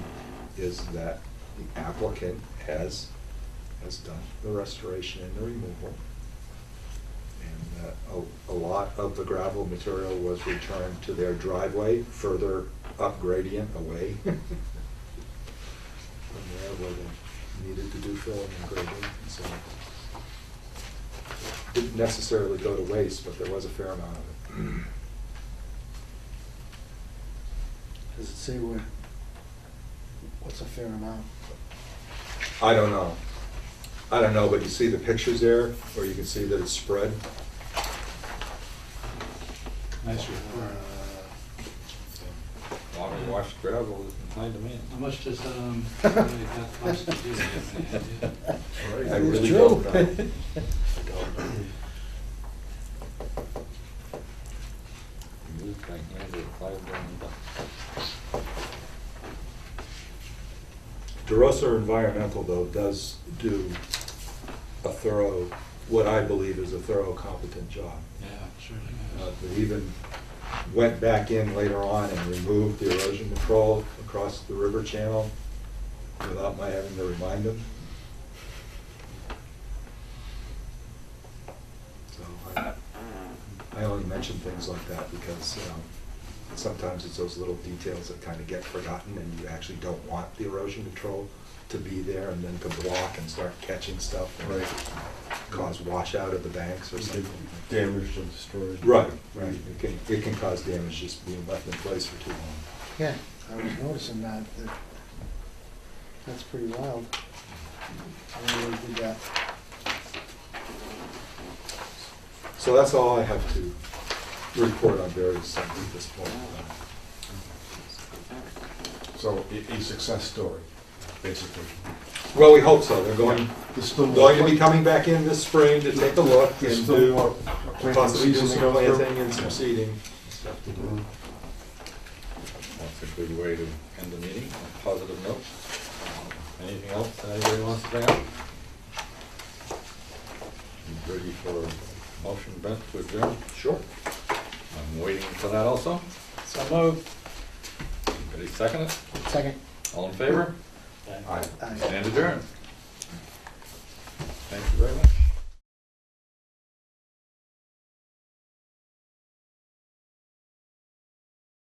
is that the applicant has done the restoration and the removal. And a lot of the gravel material was returned to their driveway, further up gradient away from there where they needed to do filling and grading. And so it didn't necessarily go to waste, but there was a fair amount of it. Does it say what's a fair amount? I don't know. I don't know, but you see the pictures there, where you can see that it's spread? Nice report. A lot of washed gravel is in high demand. How much does, really that cost to do? You have any idea? I It's really true. don't know. I don't know. Moved by hand at $5 million. DeRosa Environmental, though, does do a thorough, what I believe is a thorough, competent job. Yeah, certainly is. They even went back in later on and removed the erosion control across the river channel without my having to remind them. So I only mention things like that because sometimes it's those little details that kind of get forgotten, and you actually don't want the erosion control to be there and then to block and start catching stuff and cause washout of the banks or something. Damaged and destroyed. Right. It can cause damage just being left in place for too long. Yeah, I was noticing that. That's pretty wild. I don't know who did that. So that's all I have to report on various things at this point. So a success story, basically. Well, we hope so. They're going There's still more to be plant- coming back in this spring to take a look There's and still do more planting possibly do season some to go through. planting and some seeding and stuff to do. That's a good way to end the meeting, on a positive note. Anything else that anybody wants to bring up? You ready for motion, Brent, to adjourn? Sure. I'm waiting for that also. So moved. Ready, second it? Second. All in favor? Aye. Aye. Stand adjourned. Thank you very much.